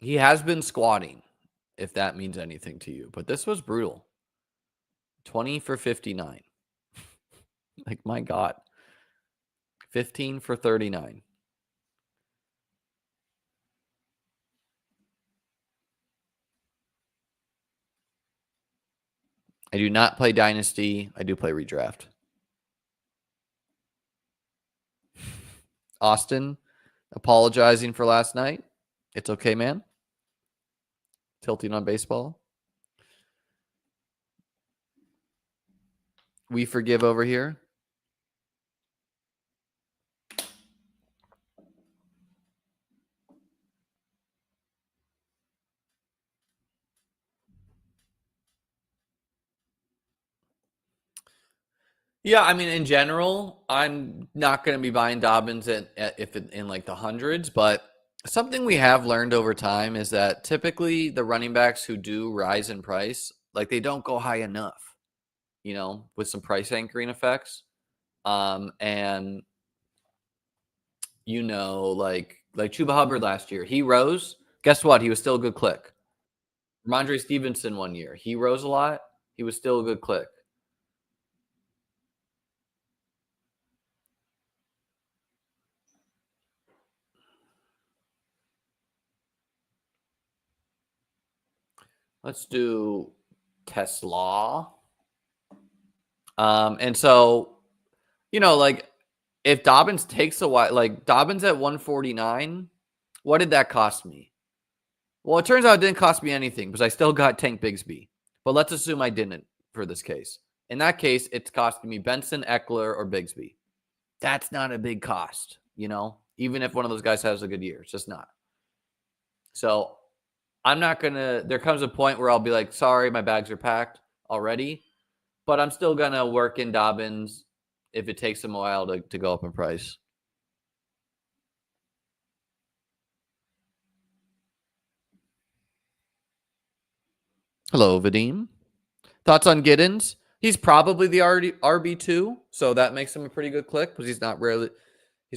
He has been squatting, if that means anything to you, but this was brutal. 20 for 59. Like, my God. 15 for 39. I do not play Dynasty. I do play Redraft. Austin, apologizing for last night. It's okay, man. Tilting on baseball. We forgive over here. Yeah, I mean, in general, I'm not going to be buying Dobbins in like the hundreds, but something we have learned over time is that typically the running backs who do rise in price, like they don't go high enough, with some price anchoring effects. And like Chuba Hubbard last year, he rose. Guess what? He was still a good click. Ramondre Stevenson one year, he rose a lot. He was still a good click. Let's do Tesla. And so, like if Dobbins takes a while, like Dobbins at 149, what did that cost me? Well, it turns out it didn't cost me anything because I still got Tank Bigsby. But let's assume I didn't for this case. In that case, it's costing me Benson, Eckler, or Bigsby. That's not a big cost, even if one of those guys has a good year. It's just not. So I'm not going to, there comes a point where I'll be like, sorry, my bags are packed already. But I'm still going to work in Dobbins if it takes him a while to go up in price. Hello, Vadim. Thoughts on Giddens? He's probably the RB2, so that makes him a pretty good click because he's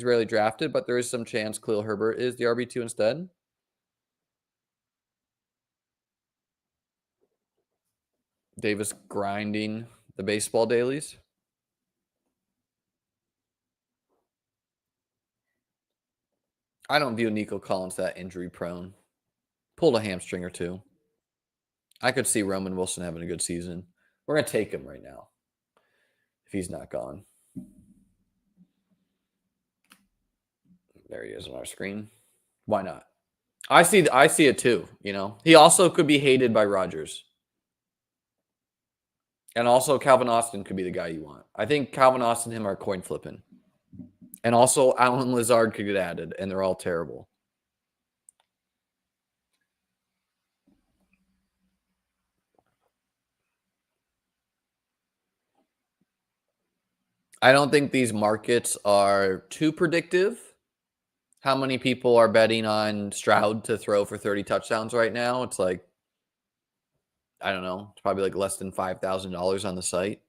rarely drafted, but there is some chance Khalil Herbert is the RB2 instead. Davis grinding the baseball dailies. I don't view Nico Collins that injury prone. Pulled a hamstring or two. I could see Roman Wilson having a good season. We're going to take him right now if he's not gone. There he is on our screen. Why not? I see it too, He also could be hated by Rodgers. And also Calvin Austin could be the guy you want. I think Calvin Austin and him are coin flipping. And also Allen Lazard could get added, and they're all terrible. I don't think these markets are too predictive. How many people are betting on Stroud to throw for 30 touchdowns right now? It's like, I don't know. It's probably like less than $5,000 on the site.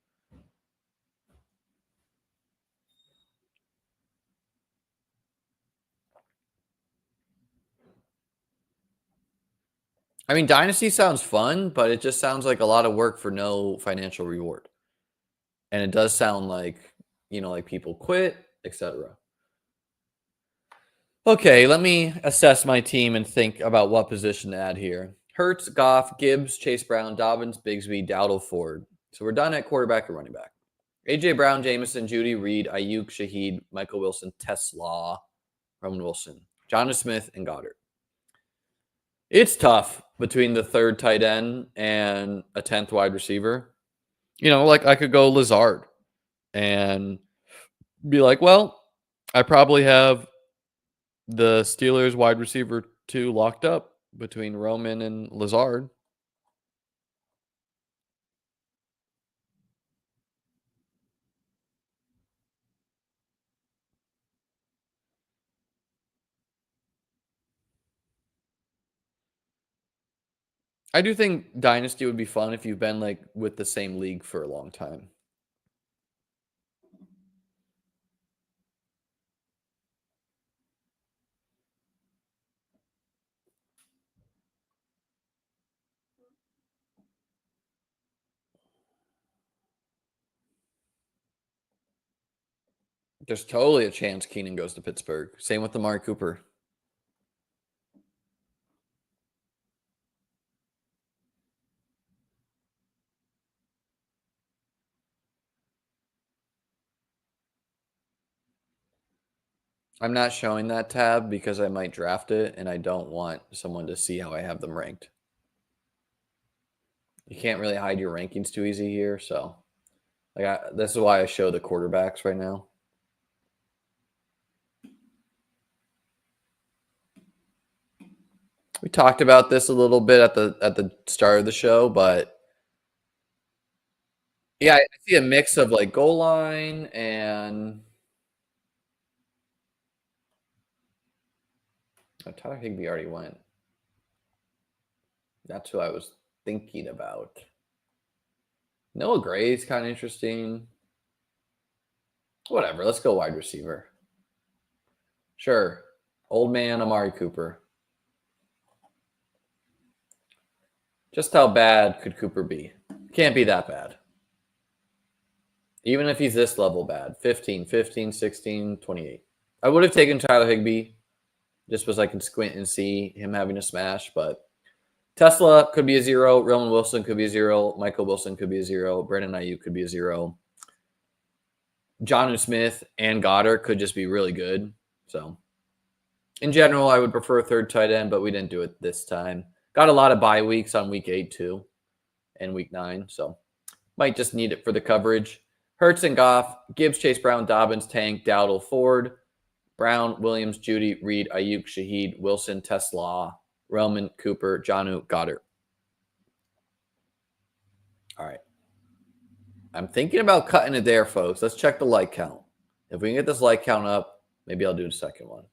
I mean, Dynasty sounds fun, but it just sounds like a lot of work for no financial reward. And it does sound like, like people quit, etc. Okay, let me assess my team and think about what position to add here. Hurts, Goff, Gibbs, Chase Brown, Dobbins, Bigsby, Dowdle, Ford. So we're done at quarterback and running back. A.J. Brown, Jameson, Judy, Reed, Ayuk, Shaheed, Michael Wilson, Tesla, Roman Wilson, Jonnu Smith, and Goddard. It's tough between the third tight end and a 10th wide receiver. Like I could go Lazard and Be like, well, I probably have the Steelers wide receiver 2 locked up between Roman and Lazard. I do think Dynasty would be fun if you've been like with the same league for a long time. There's totally a chance Keenan goes to Pittsburgh. Same with Amari Cooper. I'm not showing that tab because I might draft it and I don't want someone to see how I have them ranked. You can't really hide your rankings too easy here, so this is why I show the quarterbacks right now. We talked about this a little bit at the start of the show, but yeah, I see a mix of like goal line and Tyler Higbee already went. That's who I was thinking about. Noah Gray's kind of interesting. Whatever, let's go wide receiver. Sure. Old man Amari Cooper. Just how bad could Cooper be? Can't be that bad. Even if he's this level bad. 15, 15, 16, 28. I would have taken Tyler Higbee just because I can squint and see him having a smash, but Tesla could be a 0. Roman Wilson could be a 0. Michael Wilson could be a 0. Brandon Ayuk could be a 0. Jonnu Smith and Goddard could just be really good. So, in general, I would prefer a third tight end, but we didn't do it this time. Got a lot of bye weeks on week 8 too, and week 9, so might just need it for the coverage. Hurts and Goff, Gibbs, Chase Brown, Dobbins, Tank, Dowdle, Ford, Brown, Williams, Judy, Reed, Ayuk, Shaheed, Wilson, Tesla, Roman, Cooper, Jonnu, Goddard. All right. I'm thinking about cutting it there, folks. Let's check the like count. If we can get this like count up, maybe I'll do the second one.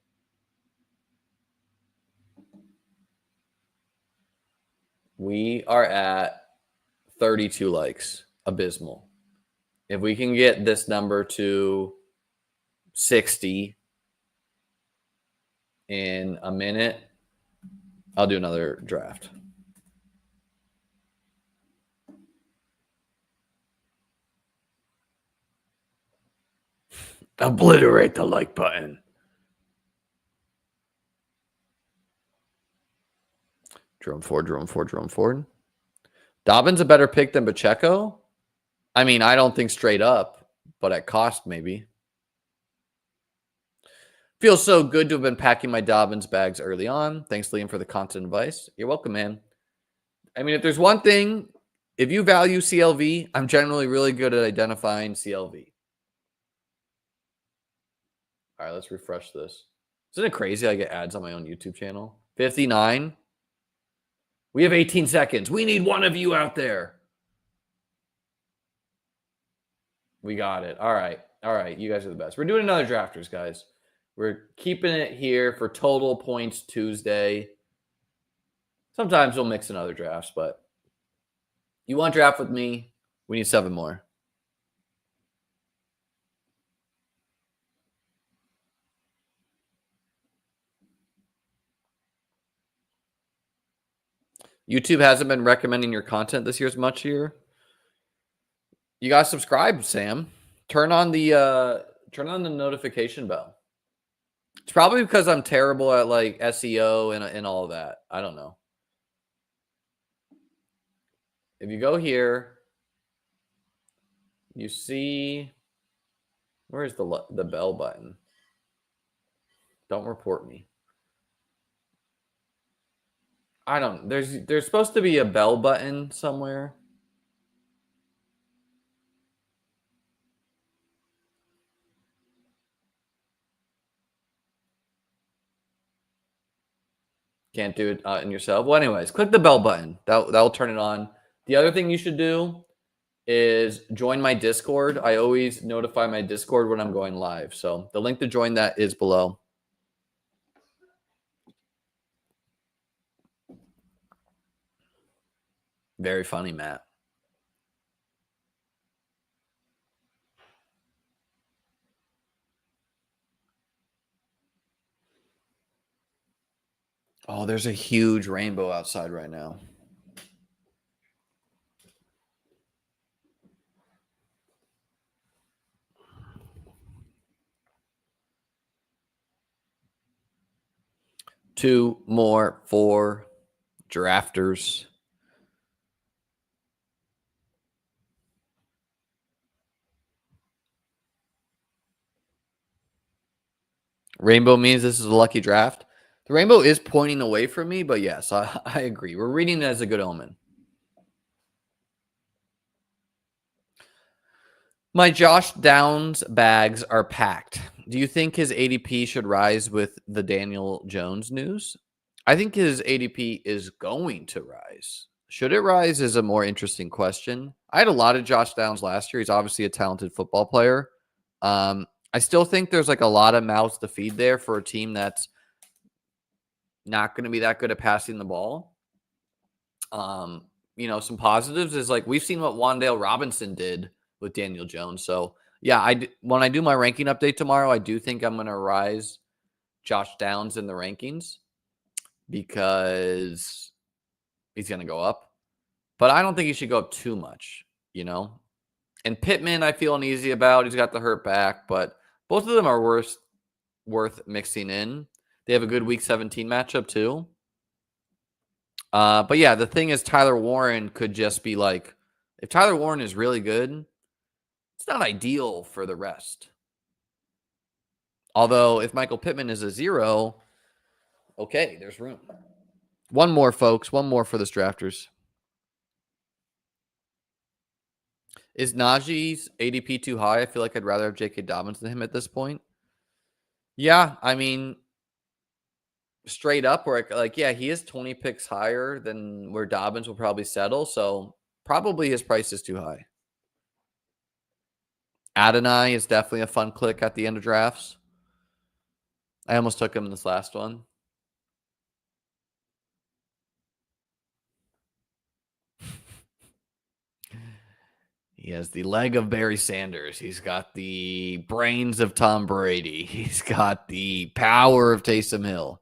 We are at 32 likes. Abysmal. If we can get this number to 60 in a minute, I'll do another draft. Obliterate the like button. Jerome Ford. Dobbins a better pick than Pacheco? I mean, I don't think straight up, but at cost maybe. Feels so good to have been packing my Dobbins bags early on. Thanks, Liam, for the constant advice. You're welcome, man. I mean, if there's one thing, if you value CLV, I'm generally really good at identifying CLV. All right, let's refresh this. Isn't it crazy I get ads on my own YouTube channel? 59. We have 18 seconds. We need one of you out there. We got it. All right. All right. You guys are the best. We're doing another drafters, guys. We're keeping it here for total points Tuesday. Sometimes we'll mix in other drafts, but you want to draft with me? We need 7 more. YouTube hasn't been recommending your content this year as much here. You gotta subscribe, Sam. Turn on the notification bell. It's probably because I'm terrible at like SEO and all of that. I don't know. If you go here, you see where's the bell button? Don't report me. I don't. There's supposed to be a bell button somewhere. Can't do it in yourself. Well, anyways, click the bell button. That'll turn it on. The other thing you should do is join my Discord. I always notify my Discord when I'm going live. So the link to join that is below. Very funny, Matt. Oh, there's a huge rainbow outside right now. Two more for drafters. Rainbow means this is a lucky draft. The rainbow is pointing away from me, but yes, I agree. We're reading it as a good omen. My Josh Downs bags are packed. Do you think his ADP should rise with the Daniel Jones news? I think his ADP is going to rise. Should it rise is a more interesting question. I had a lot of Josh Downs last year. He's obviously a talented football player. I still think there's like a lot of mouths to feed there for a team that's not going to be that good at passing the ball. Some positives is like we've seen what Wan'Dale Robinson did with Daniel Jones. So yeah, when I do my ranking update tomorrow, I do think I'm going to rise Josh Downs in the rankings because he's going to go up. But I don't think he should go up too much, And Pittman, I feel uneasy about. He's got the hurt back, but both of them are worth mixing in. They have a good Week 17 matchup too. But yeah, the thing is Tyler Warren could just be like, if Tyler Warren is really good, it's not ideal for the rest. Although if Michael Pittman is a 0, okay, there's room. One more, folks. One more for the drafters. Is Najee's ADP too high? I feel like I'd rather have J.K. Dobbins than him at this point. Yeah, I mean, straight up, where he is 20 picks higher than where Dobbins will probably settle. So probably his price is too high. Adonai is definitely a fun click at the end of drafts. I almost took him in this last one. He has the leg of Barry Sanders. He's got the brains of Tom Brady. He's got the power of Taysom Hill.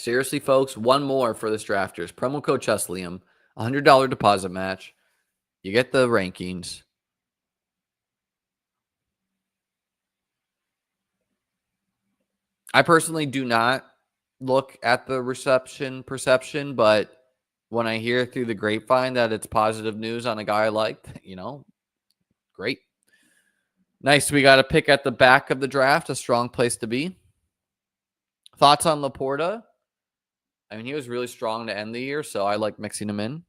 Seriously, folks, one more for this drafters. Promo code Cheslium, $100 deposit match. You get the rankings. I personally do not look at the perception, but when I hear through the grapevine that it's positive news on a guy I like, great. Nice. We got a pick at the back of the draft, a strong place to be. Thoughts on Laporta? I mean, he was really strong to end the year, so I like mixing him in.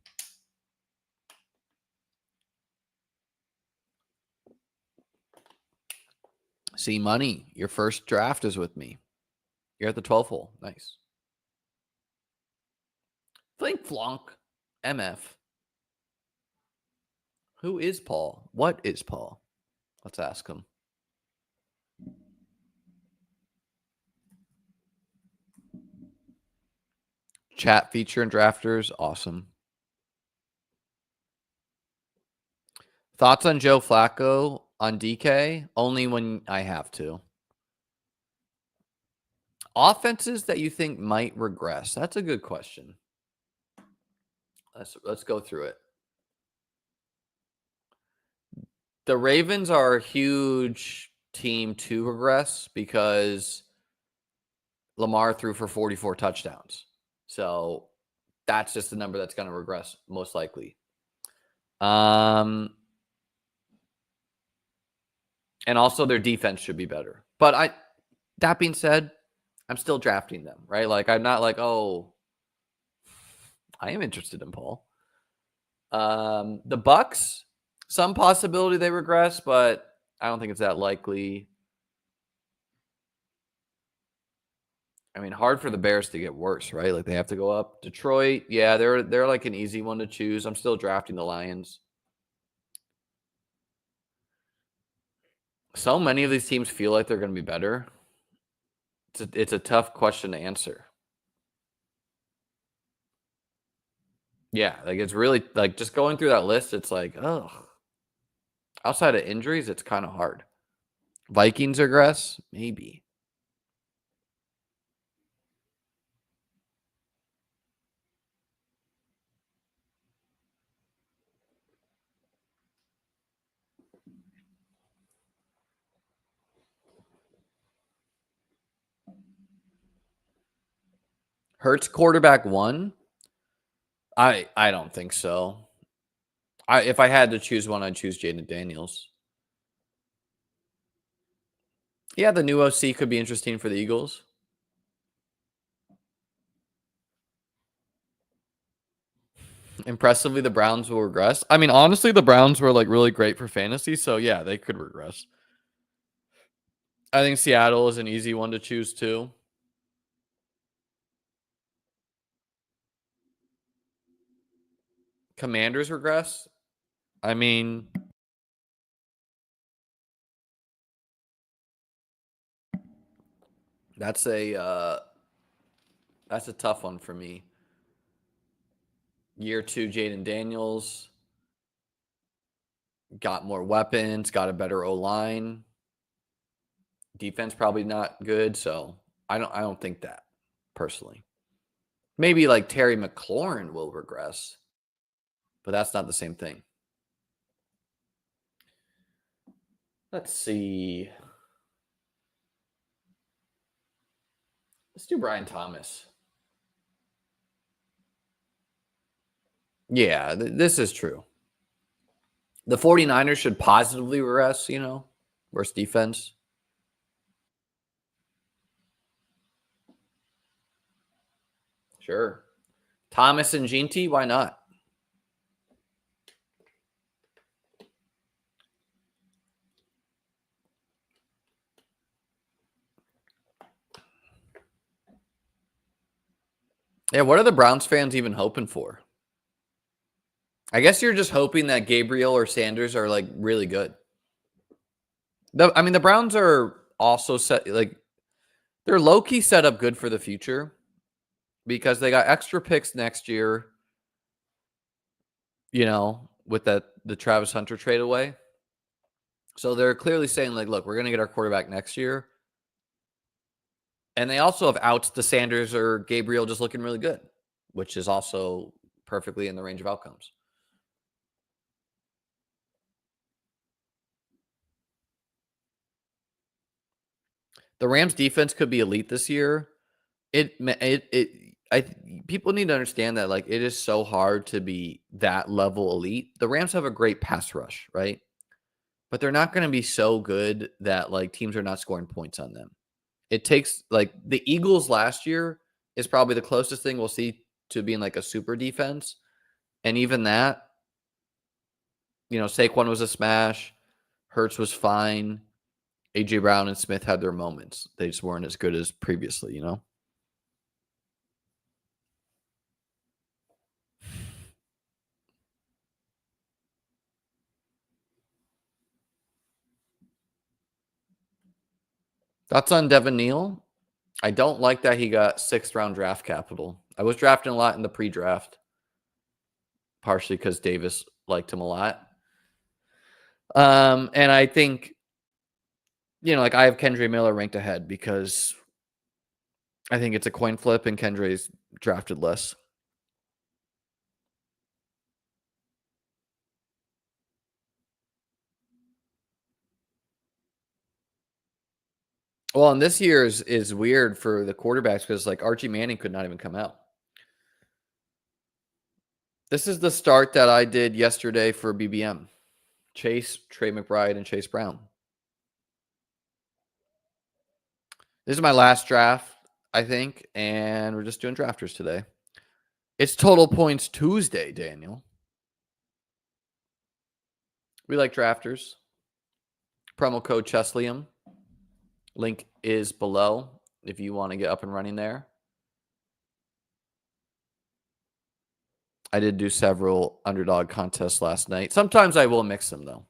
See, money, your first draft is with me. You're at the 12th hole. Nice. Flink Flonk, MF. Who is Paul? What is Paul? Let's ask him. Chat feature and drafters, awesome. Thoughts on Joe Flacco on DK? Only when I have to. Offenses that you think might regress? That's a good question. Let's go through it. The Ravens are a huge team to regress because Lamar threw for 44 touchdowns. So that's just the number that's going to regress most likely. And also their defense should be better. But that being said, I'm still drafting them, right? Like I'm not like, oh, I am interested in Paul. The Bucks, some possibility they regress, but I don't think it's that likely. I mean, hard for the Bears to get worse, right? Like they have to go up. Detroit, yeah, they're like an easy one to choose. I'm still drafting the Lions. So many of these teams feel like they're going to be better. It's a tough question to answer. Yeah, like it's really like just going through that list, it's like, oh, outside of injuries, it's kind of hard. Vikings regress, maybe. Hurts quarterback one. I don't think so. If I had to choose one, I'd choose Jaden Daniels. Yeah, the new OC could be interesting for the Eagles. Impressively, the Browns will regress. I mean, honestly, the Browns were like really great for fantasy, so yeah, they could regress. I think Seattle is an easy one to choose too. Commanders regress. I mean, that's a tough one for me. Year 2, Jaden Daniels got more weapons, got a better O line. Defense probably not good, so I don't think that personally. Maybe like Terry McLaurin will regress, but that's not the same thing. Let's see. Let's do Brian Thomas. Yeah, this is true. The 49ers should positively regress, worst defense. Sure. Thomas and Ginty, why not? Yeah, what are the Browns fans even hoping for? I guess you're just hoping that Gabriel or Sanders are like really good. The Browns are also set like they're low key set up good for the future because they got extra picks next year. With the Travis Hunter trade away. So they're clearly saying like, look, we're going to get our quarterback next year. And they also have outs to Sanders or Gabriel just looking really good, which is also perfectly in the range of outcomes. The Rams defense could be elite this year. People need to understand that like it is so hard to be that level elite. The Rams have a great pass rush, right? But they're not going to be so good that like teams are not scoring points on them. It takes like the Eagles last year is probably the closest thing we'll see to being like a super defense. And even that, Saquon was a smash. Hurts was fine. AJ Brown and Smith had their moments. They just weren't as good as previously, That's on Devin Neal. I don't like that he got 6th round draft capital. I was drafting a lot in the pre-draft, partially because Davis liked him a lot. And I think, like I have Kendre Miller ranked ahead because I think it's a coin flip and Kendre's drafted less. Well, and this year is weird for the quarterbacks because like Archie Manning could not even come out. This is the start that I did yesterday for BBM. Chase, Trey McBride, and Chase Brown. This is my last draft, I think, and we're just doing drafters today. It's Total Points Tuesday, Daniel. We like drafters. Promo code Cheslium. Link is below if you want to get up and running there. I did do several underdog contests last night. Sometimes I will mix them, though.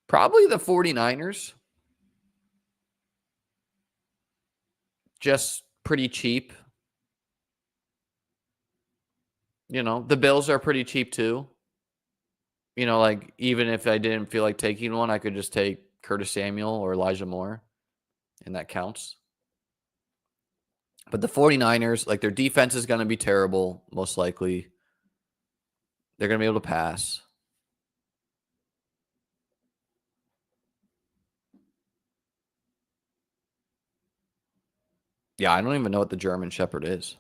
Probably the 49ers. Just pretty cheap. You know, the Bills are pretty cheap too. You know, like even if I didn't feel like taking one, I could just take Curtis Samuel or Elijah Moore, and that counts. But the 49ers, like their defense is going to be terrible, most likely. They're going to be able to pass. Yeah, I don't even know what the German Shepherd is.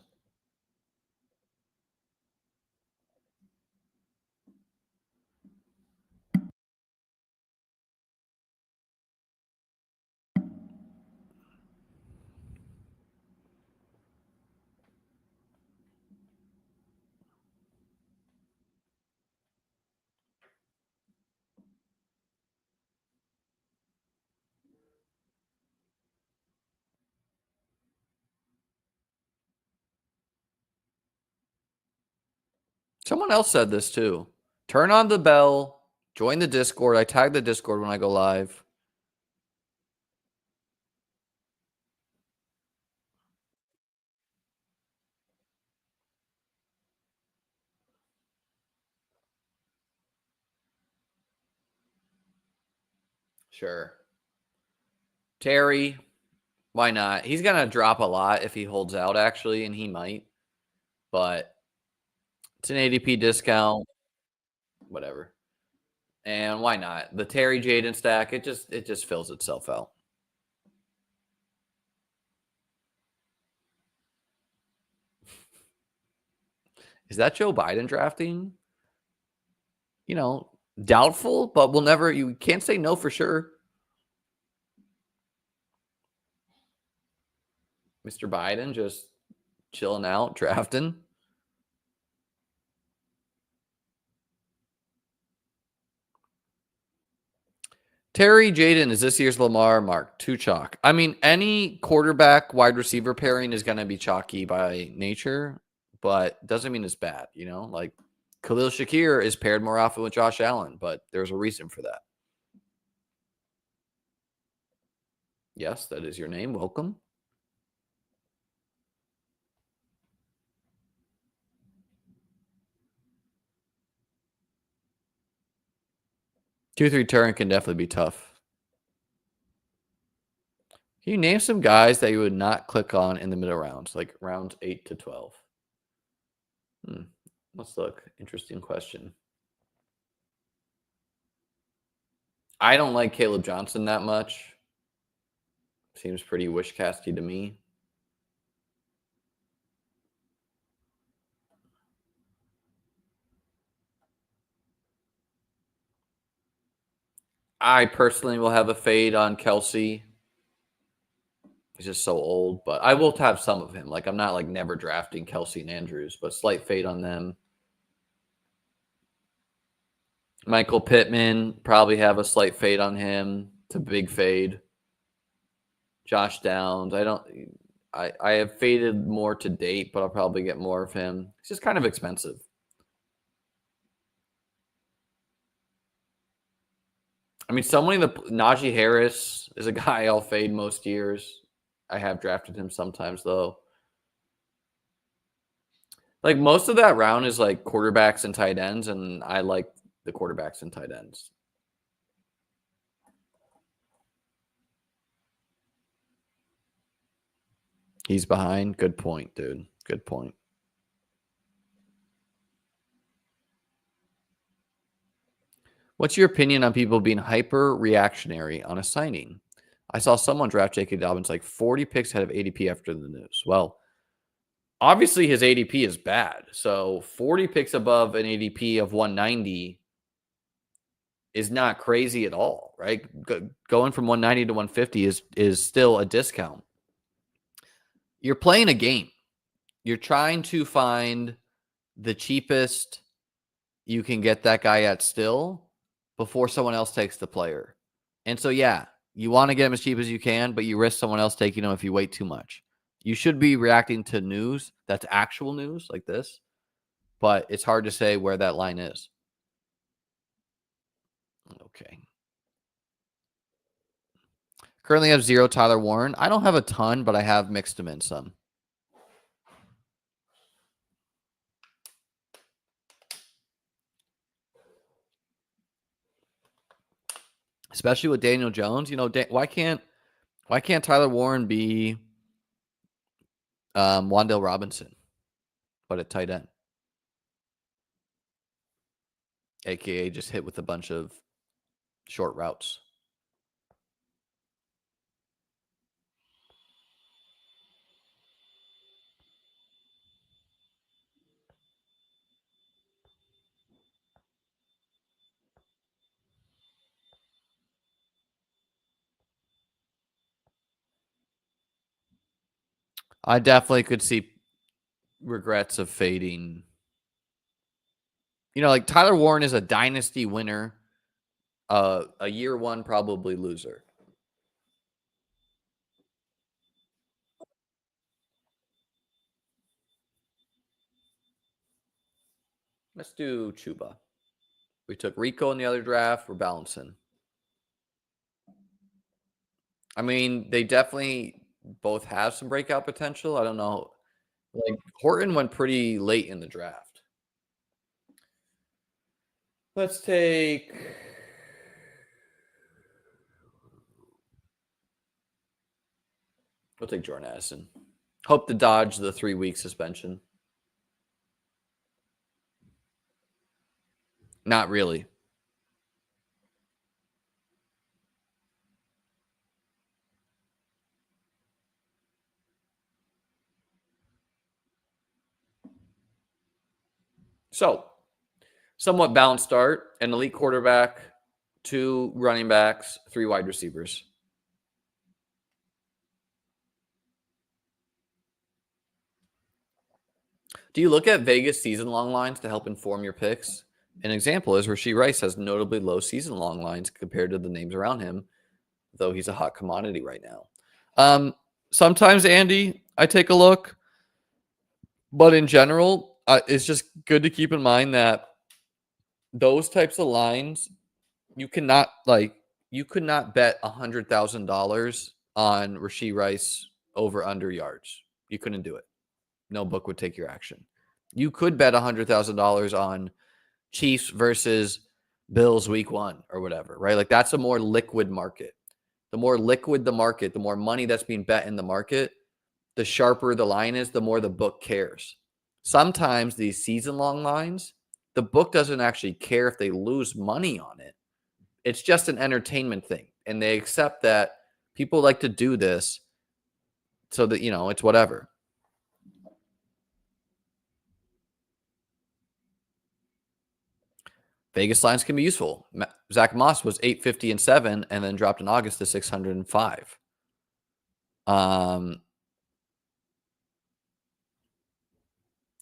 Someone else said this too. Turn on the bell, join the Discord. I tag the Discord when I go live. Sure. Terry, why not? He's going to drop a lot if he holds out, actually, and he might. But it's an ADP discount. Whatever. And why not? The Terry Jaden stack, it just fills itself out. Is that Joe Biden drafting? You know, doubtful, but you can't say no for sure. Mr. Biden just chilling out, drafting. Terry Jaden is this year's Lamar. Mark, too chalk. I mean, any quarterback wide receiver pairing is going to be chalky by nature, but doesn't mean it's bad. You know, like Khalil Shakir is paired more often with Josh Allen, but there's a reason for that. Yes, that is your name. Welcome. Two, three turn can definitely be tough. Can you name some guys that you would not click on in the middle rounds, like rounds 8 to 12? Let's look. Interesting question. I don't like Caleb Johnson that much. Seems pretty wishcasty to me. I personally will have a fade on Kelsey. He's just so old, but I will have some of him. Like I'm not like never drafting Kelsey and Andrews, but slight fade on them. Michael Pittman, probably have a slight fade on him. It's a big fade. Josh Downs, I have faded more to date, but I'll probably get more of him. It's just kind of expensive. I mean, Najee Harris is a guy I'll fade most years. I have drafted him sometimes, though. Like, most of that round is, like, quarterbacks and tight ends, and I like the quarterbacks and tight ends. He's behind. Good point, dude. Good point. What's your opinion on people being hyper reactionary on a signing? I saw someone draft J.K. Dobbins like 40 picks ahead of ADP after the news. Well, obviously his ADP is bad. So 40 picks above an ADP of 190 is not crazy at all, right? Going from 190 to 150 is still a discount. You're playing a game. You're trying to find the cheapest you can get that guy at still before someone else takes the player. And so, yeah, you want to get him as cheap as you can, but you risk someone else taking him if you wait too much. You should be reacting to news that's actual news like this, but it's hard to say where that line is. Okay. Currently have 0 Tyler Warren. I don't have a ton, but I have mixed him in some. Especially with Daniel Jones. You know, why can't Tyler Warren be Wan'Dale Robinson, but at tight end? AKA just hit with a bunch of short routes. I definitely could see regrets of fading. You know, like Tyler Warren is a dynasty winner, a year one probably loser. Let's do Chuba. We took Rico in the other draft. We're balancing. I mean, they definitely both have some breakout potential. I don't know. Like Horton went pretty late in the draft. Let's take. We'll take Jordan Addison. Hope to dodge the 3-week suspension. Not really. So, somewhat balanced start, an elite quarterback, 2 running backs, 3 wide receivers. Do you look at Vegas season-long lines to help inform your picks? An example is Rashee Rice has notably low season-long lines compared to the names around him, though he's a hot commodity right now. Sometimes, Andy, I take a look, but in general, it's just good to keep in mind that those types of lines, you could not bet $100,000 on Rashee Rice over under yards. You couldn't do it. No book would take your action. You could bet $100,000 on Chiefs versus Bills week 1 or whatever, right? Like that's a more liquid market. The more liquid the market, the more money that's being bet in the market, the sharper the line is, the more the book cares. Sometimes these season-long lines, the book doesn't actually care if they lose money on it. It's just an entertainment thing. And they accept that people like to do this so that, you know, it's whatever. Vegas lines can be useful. Zach Moss was 850 and 7 and then dropped in August to 605.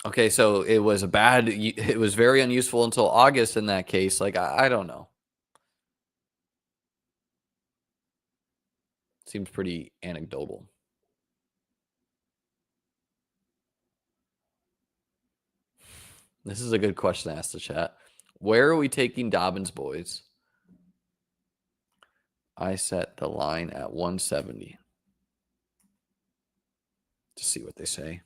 Okay, so it was it was very unuseful until August in that case. Like, I don't know. Seems pretty anecdotal. This is a good question to ask the chat. Where are we taking Dobbins, boys? I set the line at 170. To see what they say.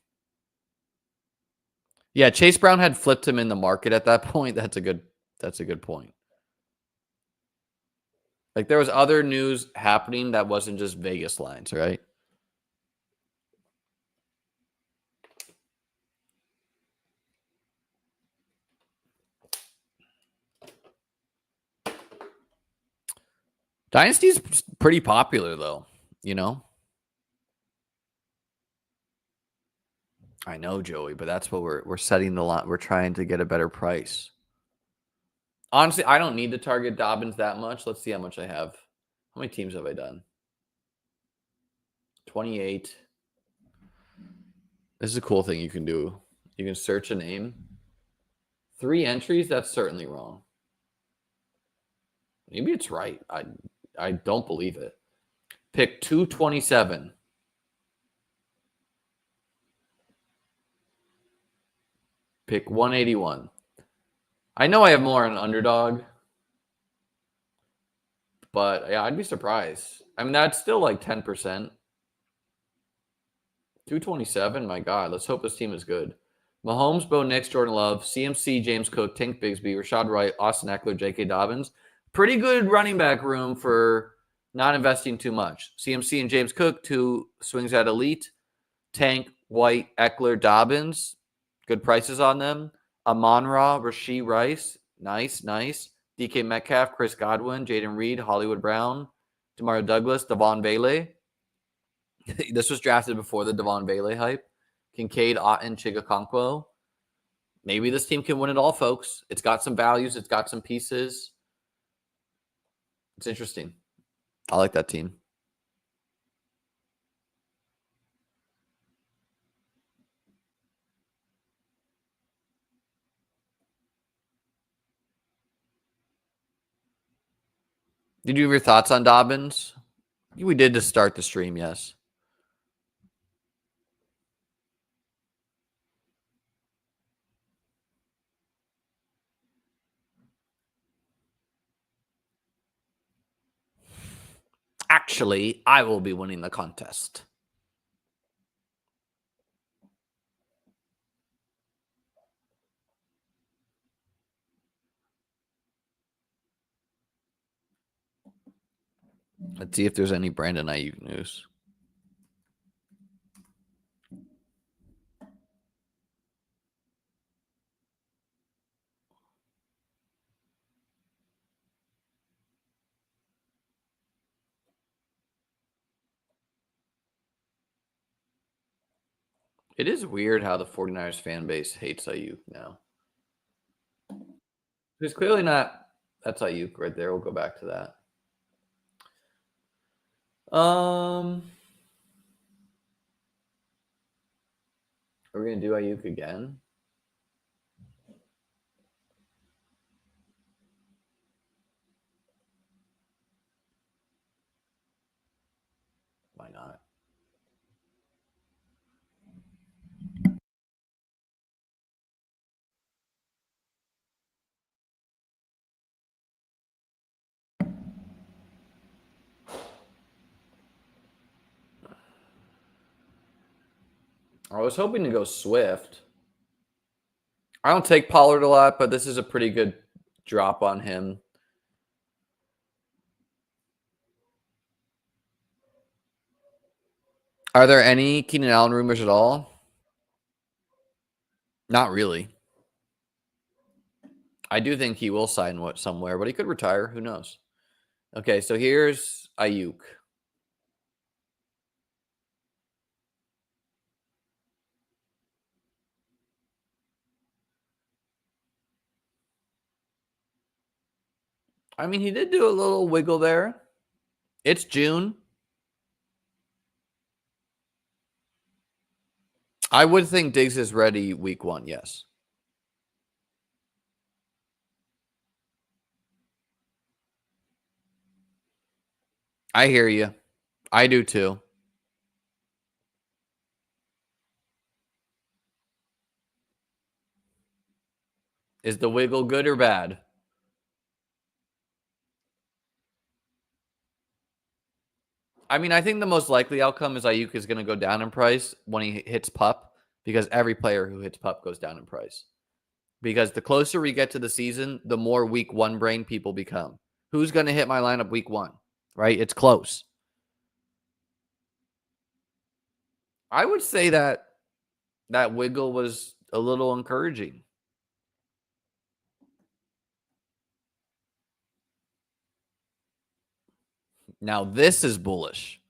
Yeah, Chase Brown had flipped him in the market at that point. That's a good point. Like there was other news happening that wasn't just Vegas lines, right? Dynasty's pretty popular though, you know? I know, Joey, but that's what we're setting the line. We're trying to get a better price. Honestly, I don't need to target Dobbins that much. Let's see how much I have. How many teams have I done? 28. This is a cool thing you can do. You can search a name. 3 entries, that's certainly wrong. Maybe it's right. I don't believe it. Pick 227. Pick 181. I know I have more on underdog, but yeah, I'd be surprised. I mean, that's still like 10%. 227, my God. Let's hope this team is good. Mahomes, Bo Nix, Jordan Love, CMC, James Cook, Tank Bigsby, Rashad Wright, Austin Eckler, J.K. Dobbins. Pretty good running back room for not investing too much. CMC and James Cook, 2 swings at elite. Tank, White, Eckler, Dobbins. Good prices on them. Amon-Ra, Rashee Rice. Nice. DK Metcalf, Chris Godwin, Jaden Reed, Hollywood Brown, Demario Douglas, Devon Bailey. This was drafted before the Devon Bailey hype. Kincaid, Otten, Chigakonkwo. Maybe this team can win it all, folks. It's got some values. It's got some pieces. It's interesting. I like that team. Did you have your thoughts on Dobbins? We did to start the stream, yes. Actually, I will be winning the contest. Let's see if there's any Brandon Ayuk news. It is weird how the 49ers fan base hates Ayuk now. It's clearly not. That's Ayuk right there. We'll go back to that. Are we gonna do Ayuk again? Why not? I was hoping to go Swift. I don't take Pollard a lot, but this is a pretty good drop on him. Are there any Keenan Allen rumors at all? Not really. I do think he will sign somewhere, but he could retire. Who knows? Okay, so here's Ayuk. I mean, he did do a little wiggle there. It's June. I would think Diggs is ready week 1, yes. I hear you. I do too. Is the wiggle good or bad? I mean, I think the most likely outcome is Ayuk is going to go down in price when he hits PUP, because every player who hits PUP goes down in price. Because the closer we get to the season, the more week 1 brain people become. Who's going to hit my lineup week 1? Right? It's close. I would say that wiggle was a little encouraging. Now, this is bullish.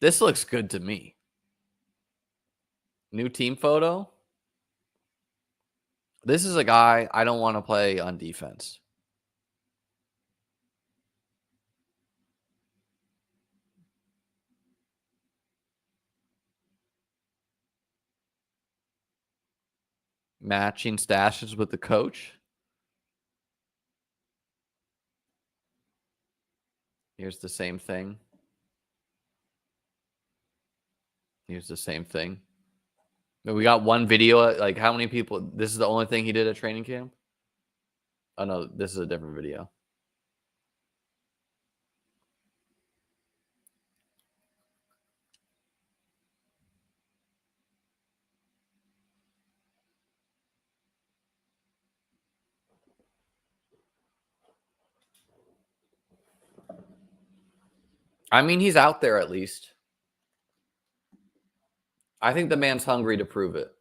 This looks good to me. New team photo. This is a guy I don't want to play on defense. Matching stashes with the coach. Here's the same thing. Here's the same thing. We got one video. Like, how many people? This is the only thing he did at training camp? Oh, no. This is a different video. I mean, he's out there at least. I think the man's hungry to prove it.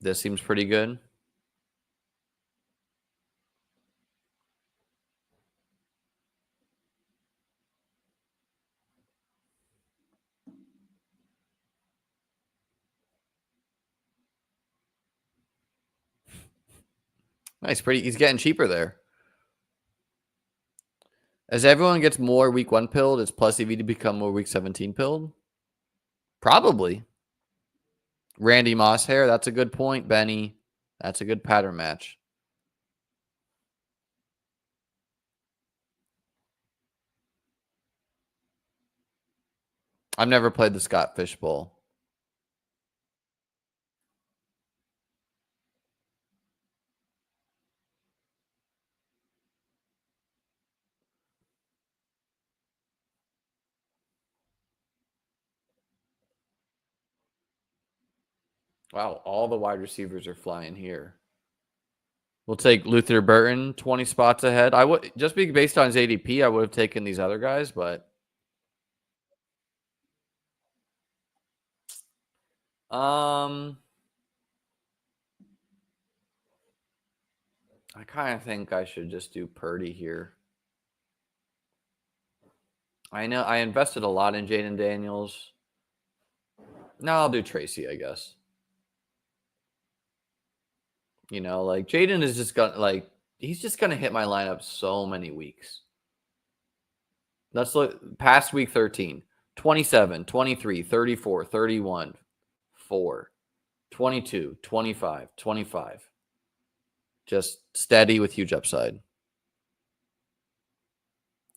This seems pretty good. Nice, pretty. He's getting cheaper there. As everyone gets more week 1 pilled, is plus EV to become more week 17 pilled? Probably. Randy Moss hair. That's a good point, Benny. That's a good pattern match. I've never played the Scott Fish Bowl. Wow, all the wide receivers are flying here. We'll take Luther Burton 20 spots ahead. I would just be based on his ADP, I would have taken these other guys, but I kind of think I should just do Purdy here. I know I invested a lot in Jaden Daniels. No, I'll do Tracy, I guess. You know, like Jaden is just gonna he's just gonna hit my lineup so many weeks. Let's look past week 13. 27, 23, 34, 31, 4, 22, 25, 25. Just steady with huge upside.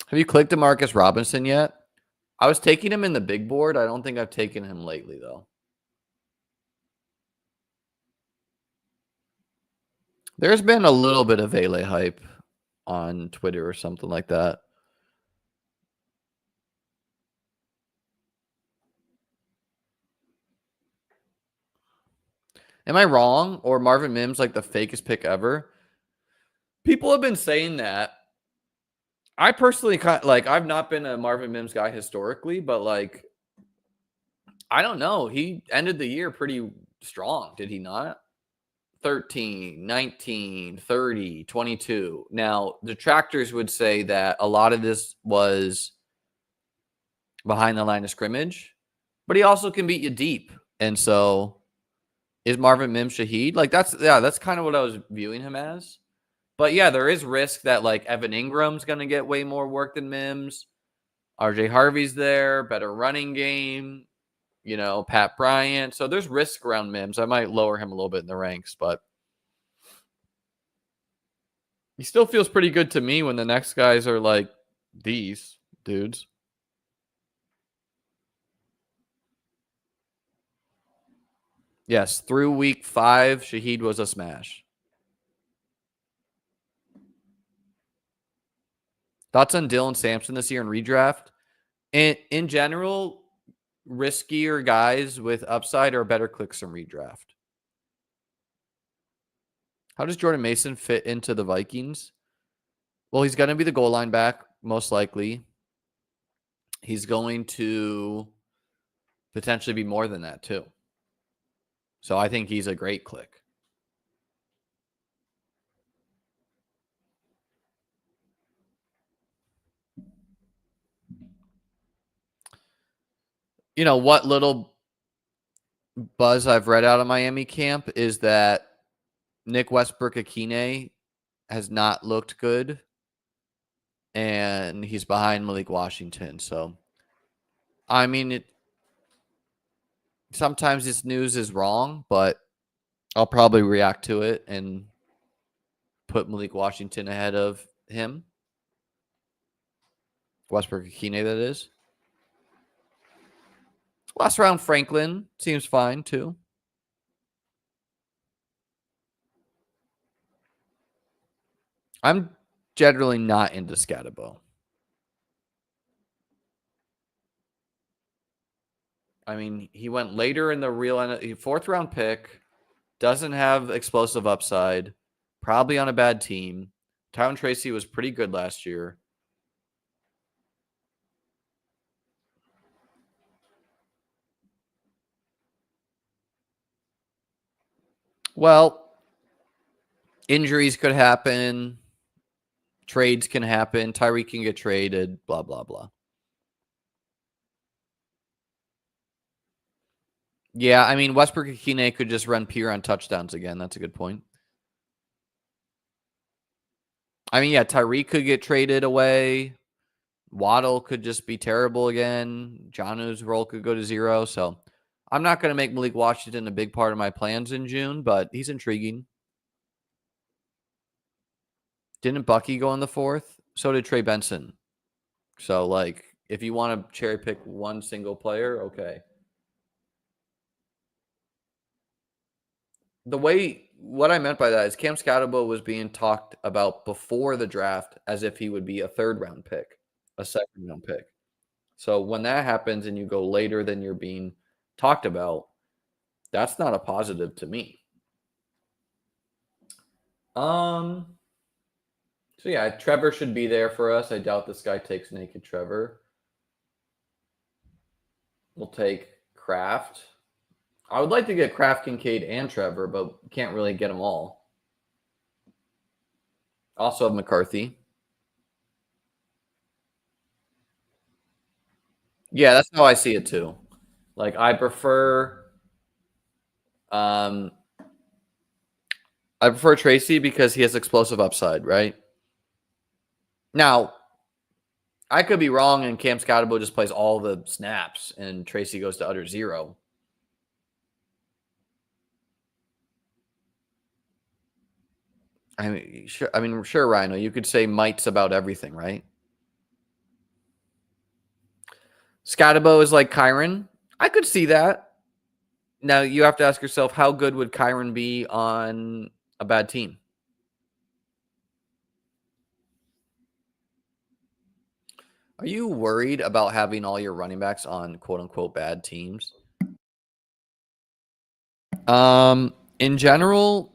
Have you clicked Demarcus Robinson yet? I was taking him in the big board. I don't think I've taken him lately, though. There's been a little bit of Vele hype on Twitter or something like that. Am I wrong? Or Marvin Mims like the fakest pick ever? People have been saying that. I personally I've not been a Marvin Mims guy historically, but like I don't know. He ended the year pretty strong, did he not? 13, 19, 30, 22. Now, detractors would say that a lot of this was behind the line of scrimmage, but he also can beat you deep. And so is Marvin Mims Shaheed? Like that's kind of what I was viewing him as. But yeah, there is risk that like Evan Ingram's going to get way more work than Mims. RJ Harvey's there, better running game, you know, Pat Bryant. So there's risk around Mims. I might lower him a little bit in the ranks, but he still feels pretty good to me when the next guys are like these dudes. Yes, through week 5, Shaheed was a smash. Thoughts on Dylan Sampson this year in redraft? In general, riskier guys with upside are better clicks from redraft. How does Jordan Mason fit into the Vikings? Well, he's going to be the goal line back, most likely. He's going to potentially be more than that, too. So I think he's a great click. what little buzz I've read out of Miami camp is that Nick Westbrook-Akine has not looked good, and he's behind Malik Washington. So, I mean, sometimes this news is wrong, but I'll probably react to it and put Malik Washington ahead of him. Westbrook-Akine, that is. Last round, Franklin seems fine, too. I'm generally not into Scatabo. I mean, he went later in the real 4th round pick, doesn't have explosive upside, probably on a bad team. Tyron Tracy was pretty good last year. Well, injuries could happen. Trades can happen. Tyreek can get traded, blah, blah, blah. Yeah, I mean, Westbrook-Akine could just run pure on touchdowns again. That's a good point. I mean, yeah, Tyreek could get traded away. Waddle could just be terrible again. Jonnu's role could go to 0. So I'm not going to make Malik Washington a big part of my plans in June, but he's intriguing. Didn't Bucky go in the 4th? So did Trey Benson. So, like, if you want to cherry pick one single player, okay. What I meant by that is Cam Scatabo was being talked about before the draft as if he would be a 3rd round pick, a 2nd round pick. So when that happens and you go later than you're being talked about, that's not a positive to me. So yeah, Trevor should be there for us. I doubt this guy takes naked Trevor. We'll take Kraft. I would like to get Kraft, Kincaid, and Trevor, but can't really get them all. Also have McCarthy. Yeah, that's how I see it too. Like, I prefer Tracy because he has explosive upside, right? Now, I could be wrong and Cam Scatabo just plays all the snaps and Tracy goes to utter 0. I mean, sure, Rhino. You could say mites about everything, right? Scatabo is like Kyron. I could see that. Now, you have to ask yourself, how good would Kyron be on a bad team? Are you worried about having all your running backs on quote-unquote bad teams? In general,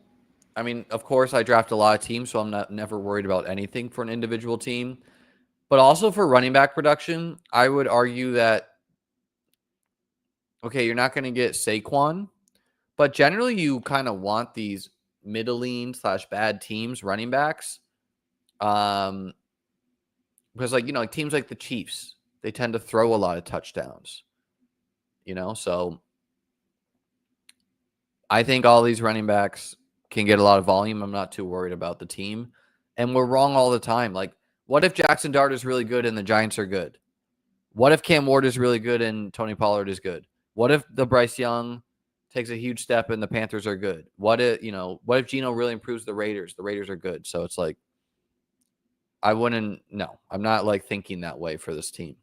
I mean, of course, I draft a lot of teams, so I'm never worried about anything for an individual team. But also for running back production, I would argue that, okay, you're not going to get Saquon, but generally you kind of want these middling / bad teams running backs. Because, like teams like the Chiefs, they tend to throw a lot of touchdowns. So I think all these running backs can get a lot of volume. I'm not too worried about the team. And we're wrong all the time. Like, what if Jackson Dart is really good and the Giants are good? What if Cam Ward is really good and Tony Pollard is good? What if the Bryce Young takes a huge step and the Panthers are good? What if Geno really improves the Raiders? The Raiders are good. So it's like, I'm not like thinking that way for this team.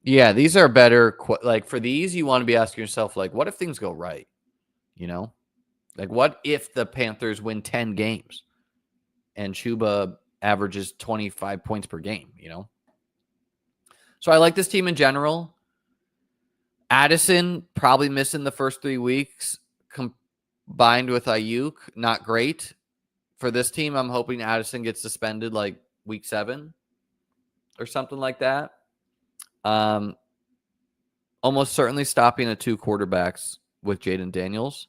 Yeah, these are better. Like, for these, you want to be asking yourself, like, what if things go right? Like, what if the Panthers win 10 games and Chuba averages 25 points per game? So I like this team in general. Addison probably missing the first 3 weeks combined with Ayuk, not great. For this team, I'm hoping Addison gets suspended like week 7 or something like that. Almost certainly stopping at 2 quarterbacks with Jaden Daniels.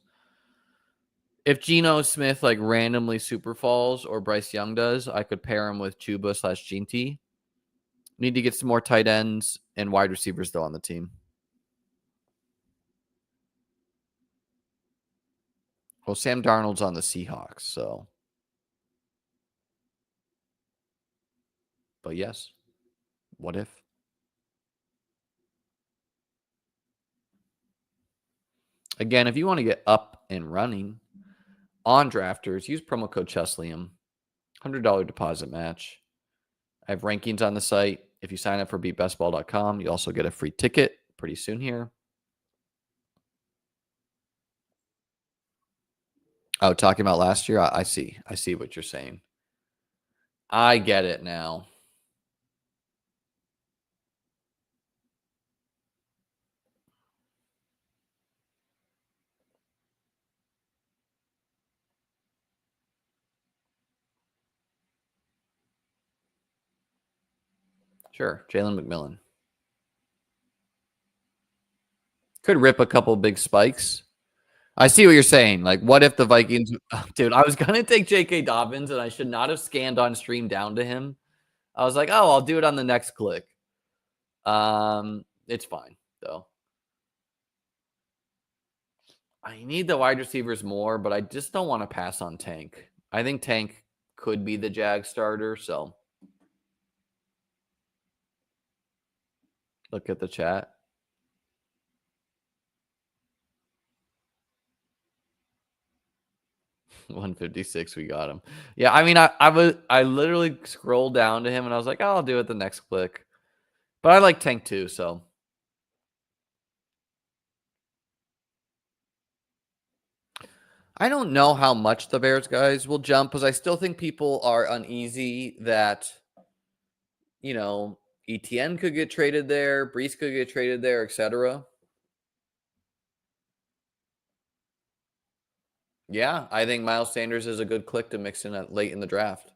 If Geno Smith like randomly super falls or Bryce Young does, I could pair him with Chuba / Ginty. Need to get some more tight ends and wide receivers though on the team. Well, Sam Darnold's on the Seahawks, so. But yes, what if? Again, if you want to get up and running on drafters, use promo code Cheslium. $100 deposit match. I have rankings on the site. If you sign up for beatbestball.com, you also get a free ticket pretty soon here. Oh, talking about last year? I see. I see what you're saying. I get it now. Sure. Jalen McMillan. Could rip a couple big spikes. I see what you're saying. Like, what if the Vikings... Dude, I was going to take J.K. Dobbins, and I should not have scanned on stream down to him. I was like, oh, I'll do it on the next click. It's fine, though. I need the wide receivers more, but I just don't want to pass on Tank. I think Tank could be the Jag starter, so... Look at the chat. $156, we got him. Yeah, I mean, I literally scrolled down to him and I was like, oh, I'll do it the next click. But I like Tank too, so. I don't know how much the Bears guys will jump because I still think people are uneasy that, you know, ETN could get traded there, Brees could get traded there, etc. Yeah, I think Miles Sanders is a good click to mix in late in the draft.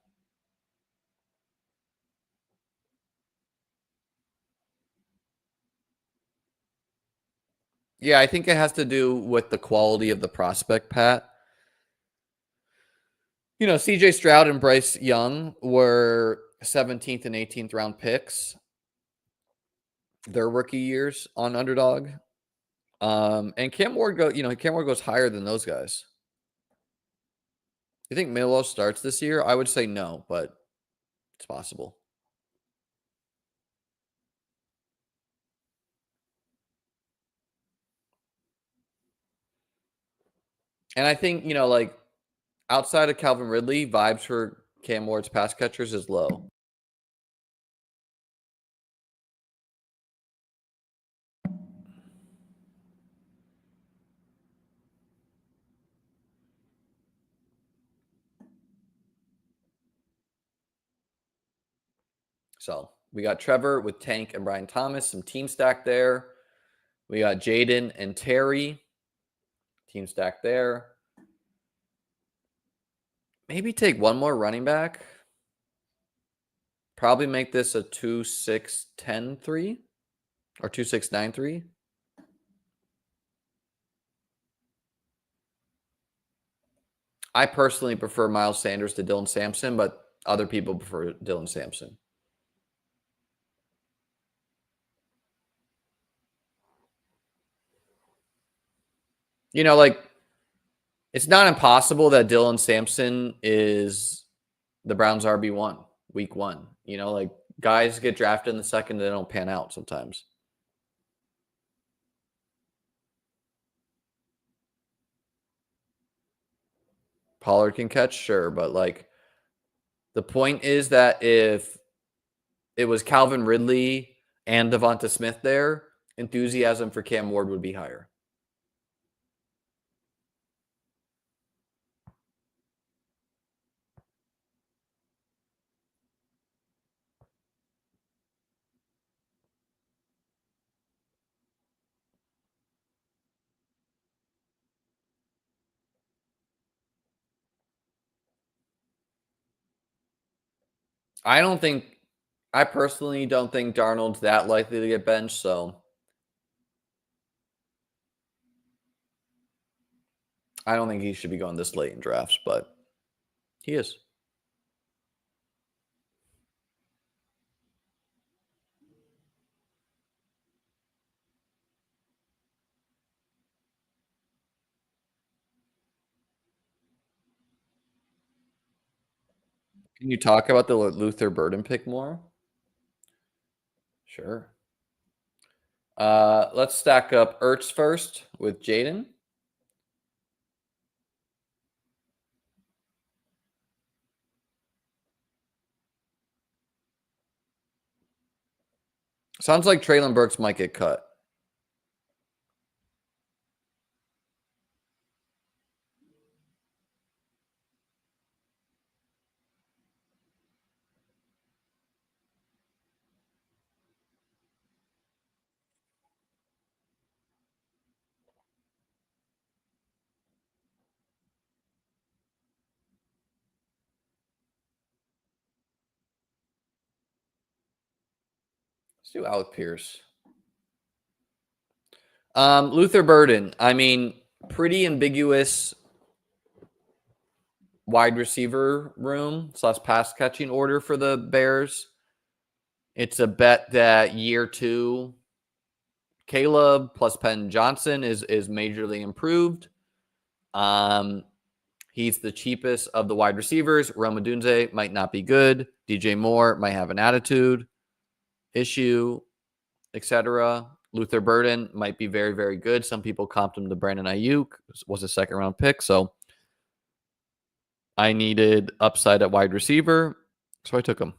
Yeah, I think it has to do with the quality of the prospect, Pat. You know, CJ Stroud and Bryce Young were 17th and 18th round picks their rookie years on Underdog. And Cam Ward goes higher than those guys. You think Milo starts this year? I would say no, but it's possible. And I think, you know, like outside of Calvin Ridley, vibes for Cam Ward's pass catchers is low. So we got Trevor with Tank and Brian Thomas, some team stack there. We got Jaden and Terry, team stack there. Maybe take one more running back. Probably make this a 2-6-10-3 or 2-6-9-3. I personally prefer Miles Sanders to Dylan Sampson, but other people prefer Dylan Sampson. You know, like, it's not impossible that Dylan Sampson is the Browns' RB1 week 1. You know, like, guys get drafted in the second, they don't pan out sometimes. Pollard can catch, sure, but, like, the point is that if it was Calvin Ridley and Devonta Smith there, enthusiasm for Cam Ward would be higher. I personally don't think Darnold's that likely to get benched, so I don't think he should be going this late in drafts, but he is. Can you talk about the Luther Burden pick more? Sure. Let's stack up Ertz first with Jaden. Sounds like Traylon Burks might get cut. Let's do Alec Pierce. Luther Burden. I mean, pretty ambiguous wide receiver room / pass catching order for the Bears. It's a bet that year 2 Caleb plus Penn Johnson is majorly improved. He's the cheapest of the wide receivers. Rome Odunze might not be good. DJ Moore might have an attitude issue, etc. Luther Burden might be very, very good. Some people comped him to Brandon Ayuk. Was a second-round pick, so I needed upside at wide receiver, so I took him.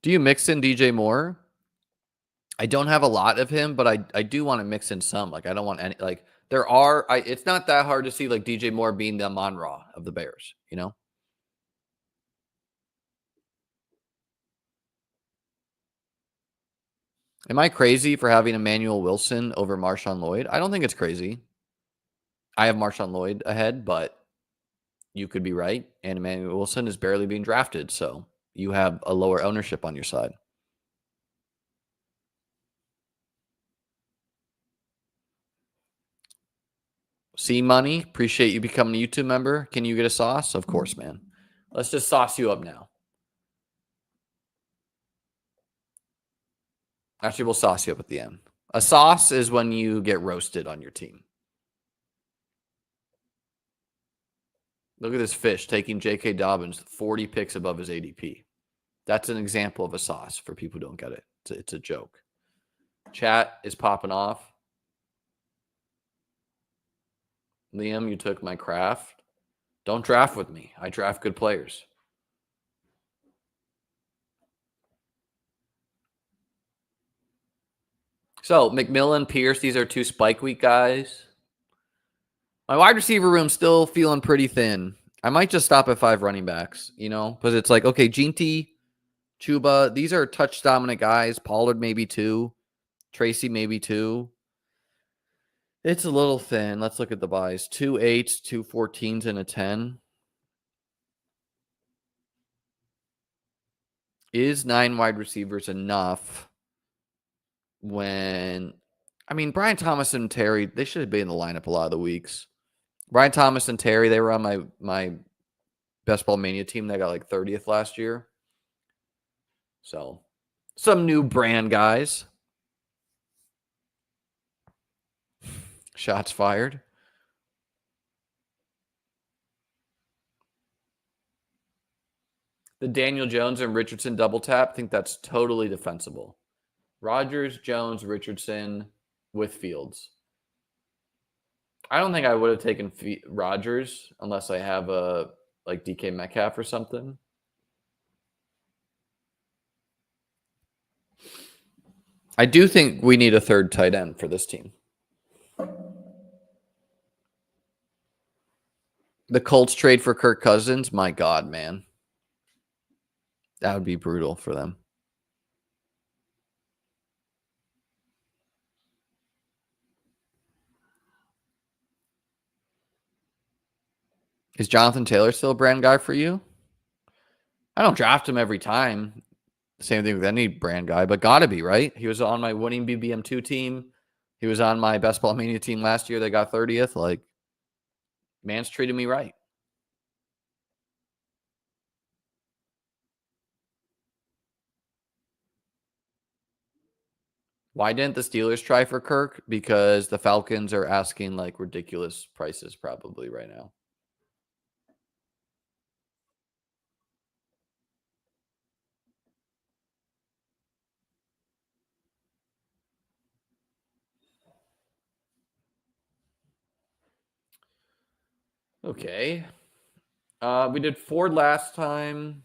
Do you mix in DJ Moore? I don't have a lot of him, but I do want to mix in some. Like, I don't want any, like, there are, it's not that hard to see, like, DJ Moore being the Amon-Ra of the Bears, you know? Am I crazy for having Emmanuel Wilson over Marshawn Lloyd? I don't think it's crazy. I have Marshawn Lloyd ahead, but you could be right. And Emmanuel Wilson is barely being drafted, so you have a lower ownership on your side. C Money, appreciate you becoming a YouTube member. Can you get a sauce? Of course, man. Let's just sauce you up now. Actually, we'll sauce you up at the end. A sauce is when you get roasted on your team. Look at this fish taking J.K. Dobbins 40 picks above his ADP. That's an example of a sauce for people who don't get it. It's a joke. Chat is popping off. Liam, you took my craft. Don't draft with me. I draft good players. So, McMillan, Pierce, these are 2 spike week guys. My wide receiver room's still feeling pretty thin. I might just stop at 5 running backs, you know, because it's like, okay, Ginty, Chuba, these are touch dominant guys. Pollard maybe 2. Tracy maybe 2. It's a little thin. Let's look at the buys. 2 8s, 2 14s, and a 10. Is 9 wide receivers enough when, I mean, Brian Thomas and Terry, they should have been in the lineup a lot of the weeks. Brian Thomas and Terry, they were on my Best Ball Mania team. They got like 30th last year. So, some new brand guys. Shots fired. The Daniel Jones and Richardson double tap, I think that's totally defensible. Rodgers, Jones, Richardson with Fields. I don't think I would have taken Rodgers unless I have a like DK Metcalf or something. I do think we need a third tight end for this team. The Colts trade for Kirk Cousins, my God, man. That would be brutal for them. Is Jonathan Taylor still a brand guy for you? I don't draft him every time. Same thing with any brand guy, but gotta be, right? He was on my winning BBM2 team. He was on my Best Ball Mania team last year. They got 30th. Like, man's treated me right. Why didn't the Steelers try for Kirk? Because the Falcons are asking like ridiculous prices probably right now. Okay. We did Ford last time.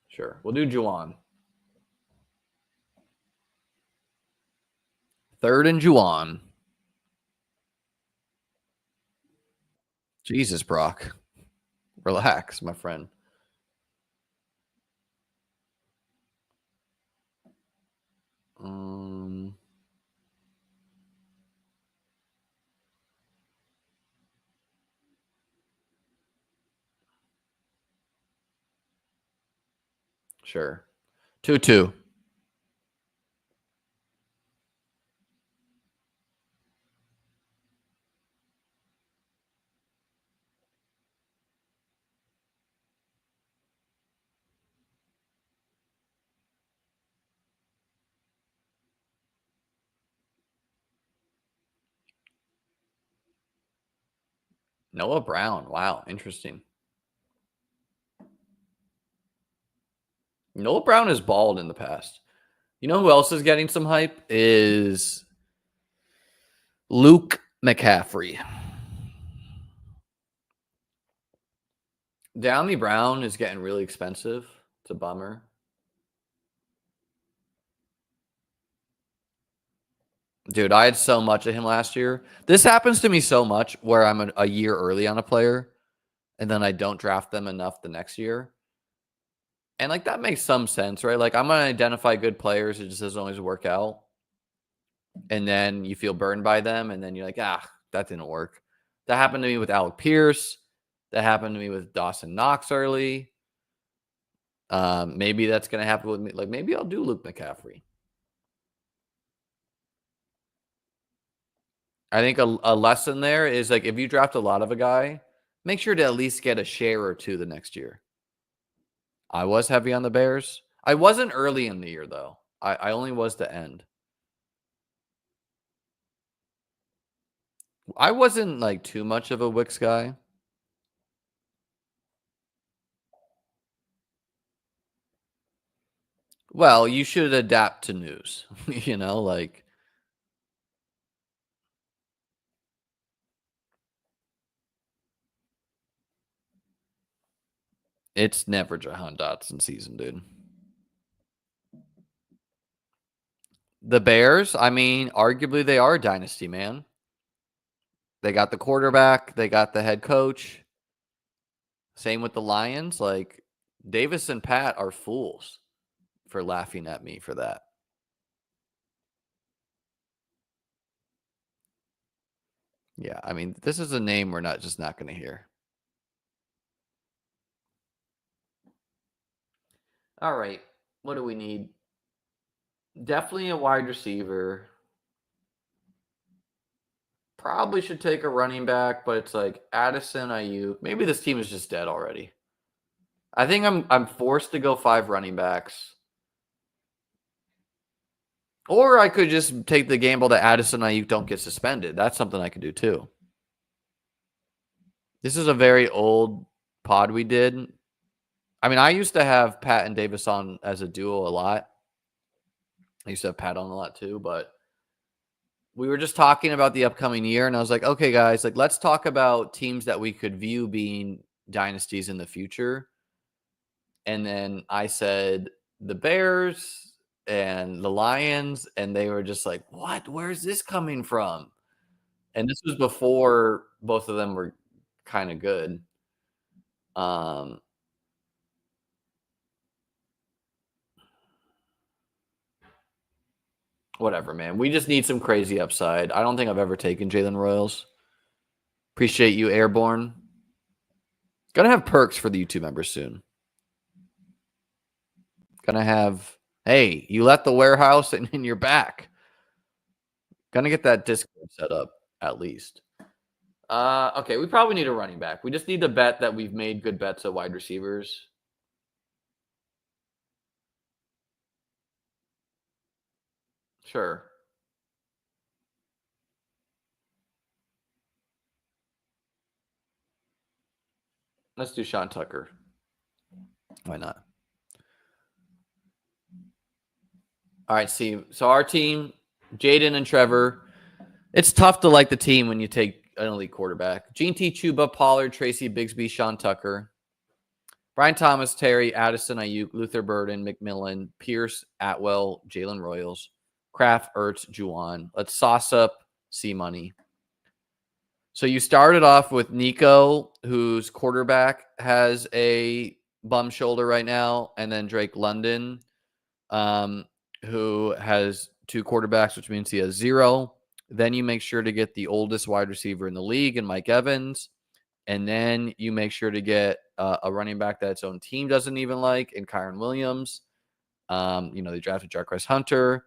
Sure. We'll do Juwan. 3rd and Juwan. Jesus, Brock. Relax, my friend. Sure. 2-2. Noah Brown. Wow, interesting. Noah Brown is bald in the past. You know who else is getting some hype? Is Luke McCaffrey. Downey Brown is getting really expensive. It's a bummer. Dude, I had so much of him last year. This happens to me so much where I'm a year early on a player and then I don't draft them enough the next year. And like that makes some sense, right? Like I'm going to identify good players. It just doesn't always work out. And then you feel burned by them. And then you're like, that didn't work. That happened to me with Alec Pierce. That happened to me with Dawson Knox early. Maybe that's going to happen with me. Like maybe I'll do Luke McCaffrey. I think a lesson there is like if you draft a lot of a guy, make sure to at least get a share or two the next year. I was heavy on the Bears. I wasn't early in the year though. I only was the end. I wasn't like too much of a Wicks guy. Well, you should adapt to news. Like it's never Jahan Dotson season, dude. The Bears, I mean, arguably they are a dynasty, man. They got the quarterback, they got the head coach. Same with the Lions. Like Davis and Pat are fools for laughing at me for that. Yeah, I mean, this is a name we're not going to hear. All right. What do we need? Definitely a wide receiver. Probably should take a running back, but it's like Addison, Ayuk. Maybe this team is just dead already. I think I'm forced to go 5 running backs. Or I could just take the gamble that Addison and Ayuk don't get suspended. That's something I could do too. This is a very old pod we did. I mean, I used to have Pat and Davis on as a duo a lot. I used to have Pat on a lot too, but we were just talking about the upcoming year, and I was like, okay, guys, like let's talk about teams that we could view being dynasties in the future. And then I said the Bears and the Lions, and they were just like, what? Where's this coming from? And this was before both of them were kind of good. Whatever, man. We just need some crazy upside. I don't think I've ever taken Jalen Royals. Appreciate you, Airborne. Gonna have perks for the YouTube members soon. Gonna have Hey, you left the warehouse and you're back. Gonna get that Discord set up at least. Okay, we probably need a running back. We just need to bet that we've made good bets at wide receivers. Sure. Let's do Sean Tucker. Why not? All right, see. So our team, Jaden and Trevor. It's tough to like the team when you take an elite quarterback. Gene T. Chuba, Pollard, Tracy Bigsby, Sean Tucker, Brian Thomas, Terry, Addison, Ayuk, Luther Burden, McMillan, Pierce, Atwell, Jalen Royals, Kraft, Ertz, Juwan. Let's sauce up C-Money. So you started off with Nico, whose quarterback has a bum shoulder right now, and then Drake London, who has 2 quarterbacks, which means he has 0. Then you make sure to get the oldest wide receiver in the league, and Mike Evans. And then you make sure to get a running back that its own team doesn't even like, and Kyron Williams. They drafted Jarquez Hunter.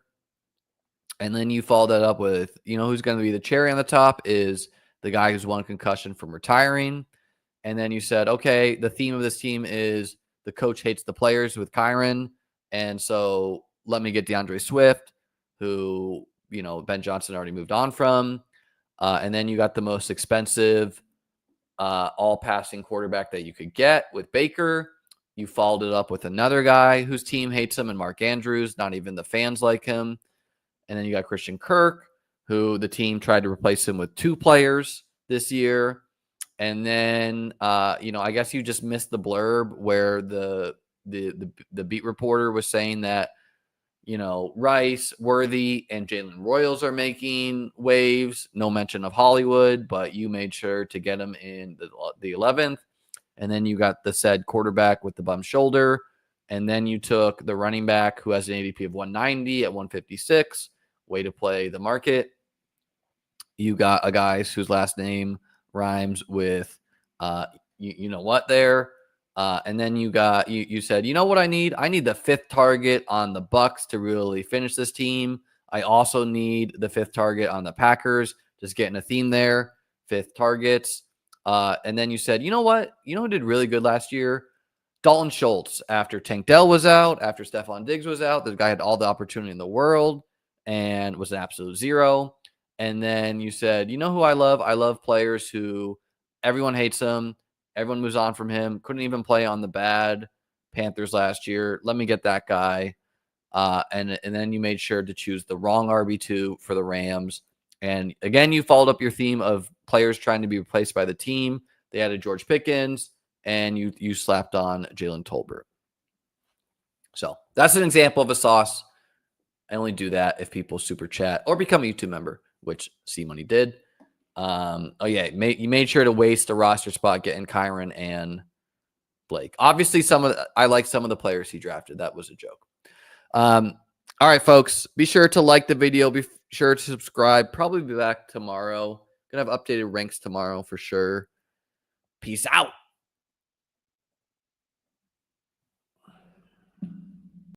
And then you follow that up with, who's going to be the cherry on the top is the guy who's won concussion from retiring. And then you said, okay, the theme of this team is the coach hates the players with Kyron. And so let me get DeAndre Swift, who, Ben Johnson already moved on from. And then you got the most expensive all-passing quarterback that you could get with Baker. You followed it up with another guy whose team hates him, and Mark Andrews. Not even the fans like him. And then you got Christian Kirk, who the team tried to replace him with 2 players this year. And then, I guess you just missed the blurb where the beat reporter was saying that, Rice, Worthy, and Jalen Royals are making waves. No mention of Hollywood, but you made sure to get him in the 11th. And then you got the said quarterback with the bum shoulder. And then you took the running back who has an ADP of 190 at 156. Way to play the market. You got a guy whose last name rhymes with what there. And then you said, you know what I need? I need the 5th target on the Bucks to really finish this team. I also need the 5th target on the Packers. Just getting a theme there. 5th targets. And then you said, you know what? You know who did really good last year? Dalton Schultz. After Tank Dell was out, after Stephon Diggs was out, the guy had all the opportunity in the world and was an absolute 0. And then you said, you know who I love? I love players who everyone hates them. Everyone moves on from him. Couldn't even play on the bad Panthers last year. Let me get that guy. And then you made sure to choose the wrong RB2 for the Rams. And again, you followed up your theme of players trying to be replaced by the team. They added George Pickens, and you slapped on Jalen Tolbert. So that's an example of a sauce. I only do that if people super chat or become a YouTube member, which C-Money did. You made sure to waste a roster spot getting Kyron and Blake. Obviously, I like some of the players he drafted. That was a joke. All right, folks, be sure to like the video. Be sure to subscribe. Probably be back tomorrow. Gonna have updated ranks tomorrow for sure. Peace out.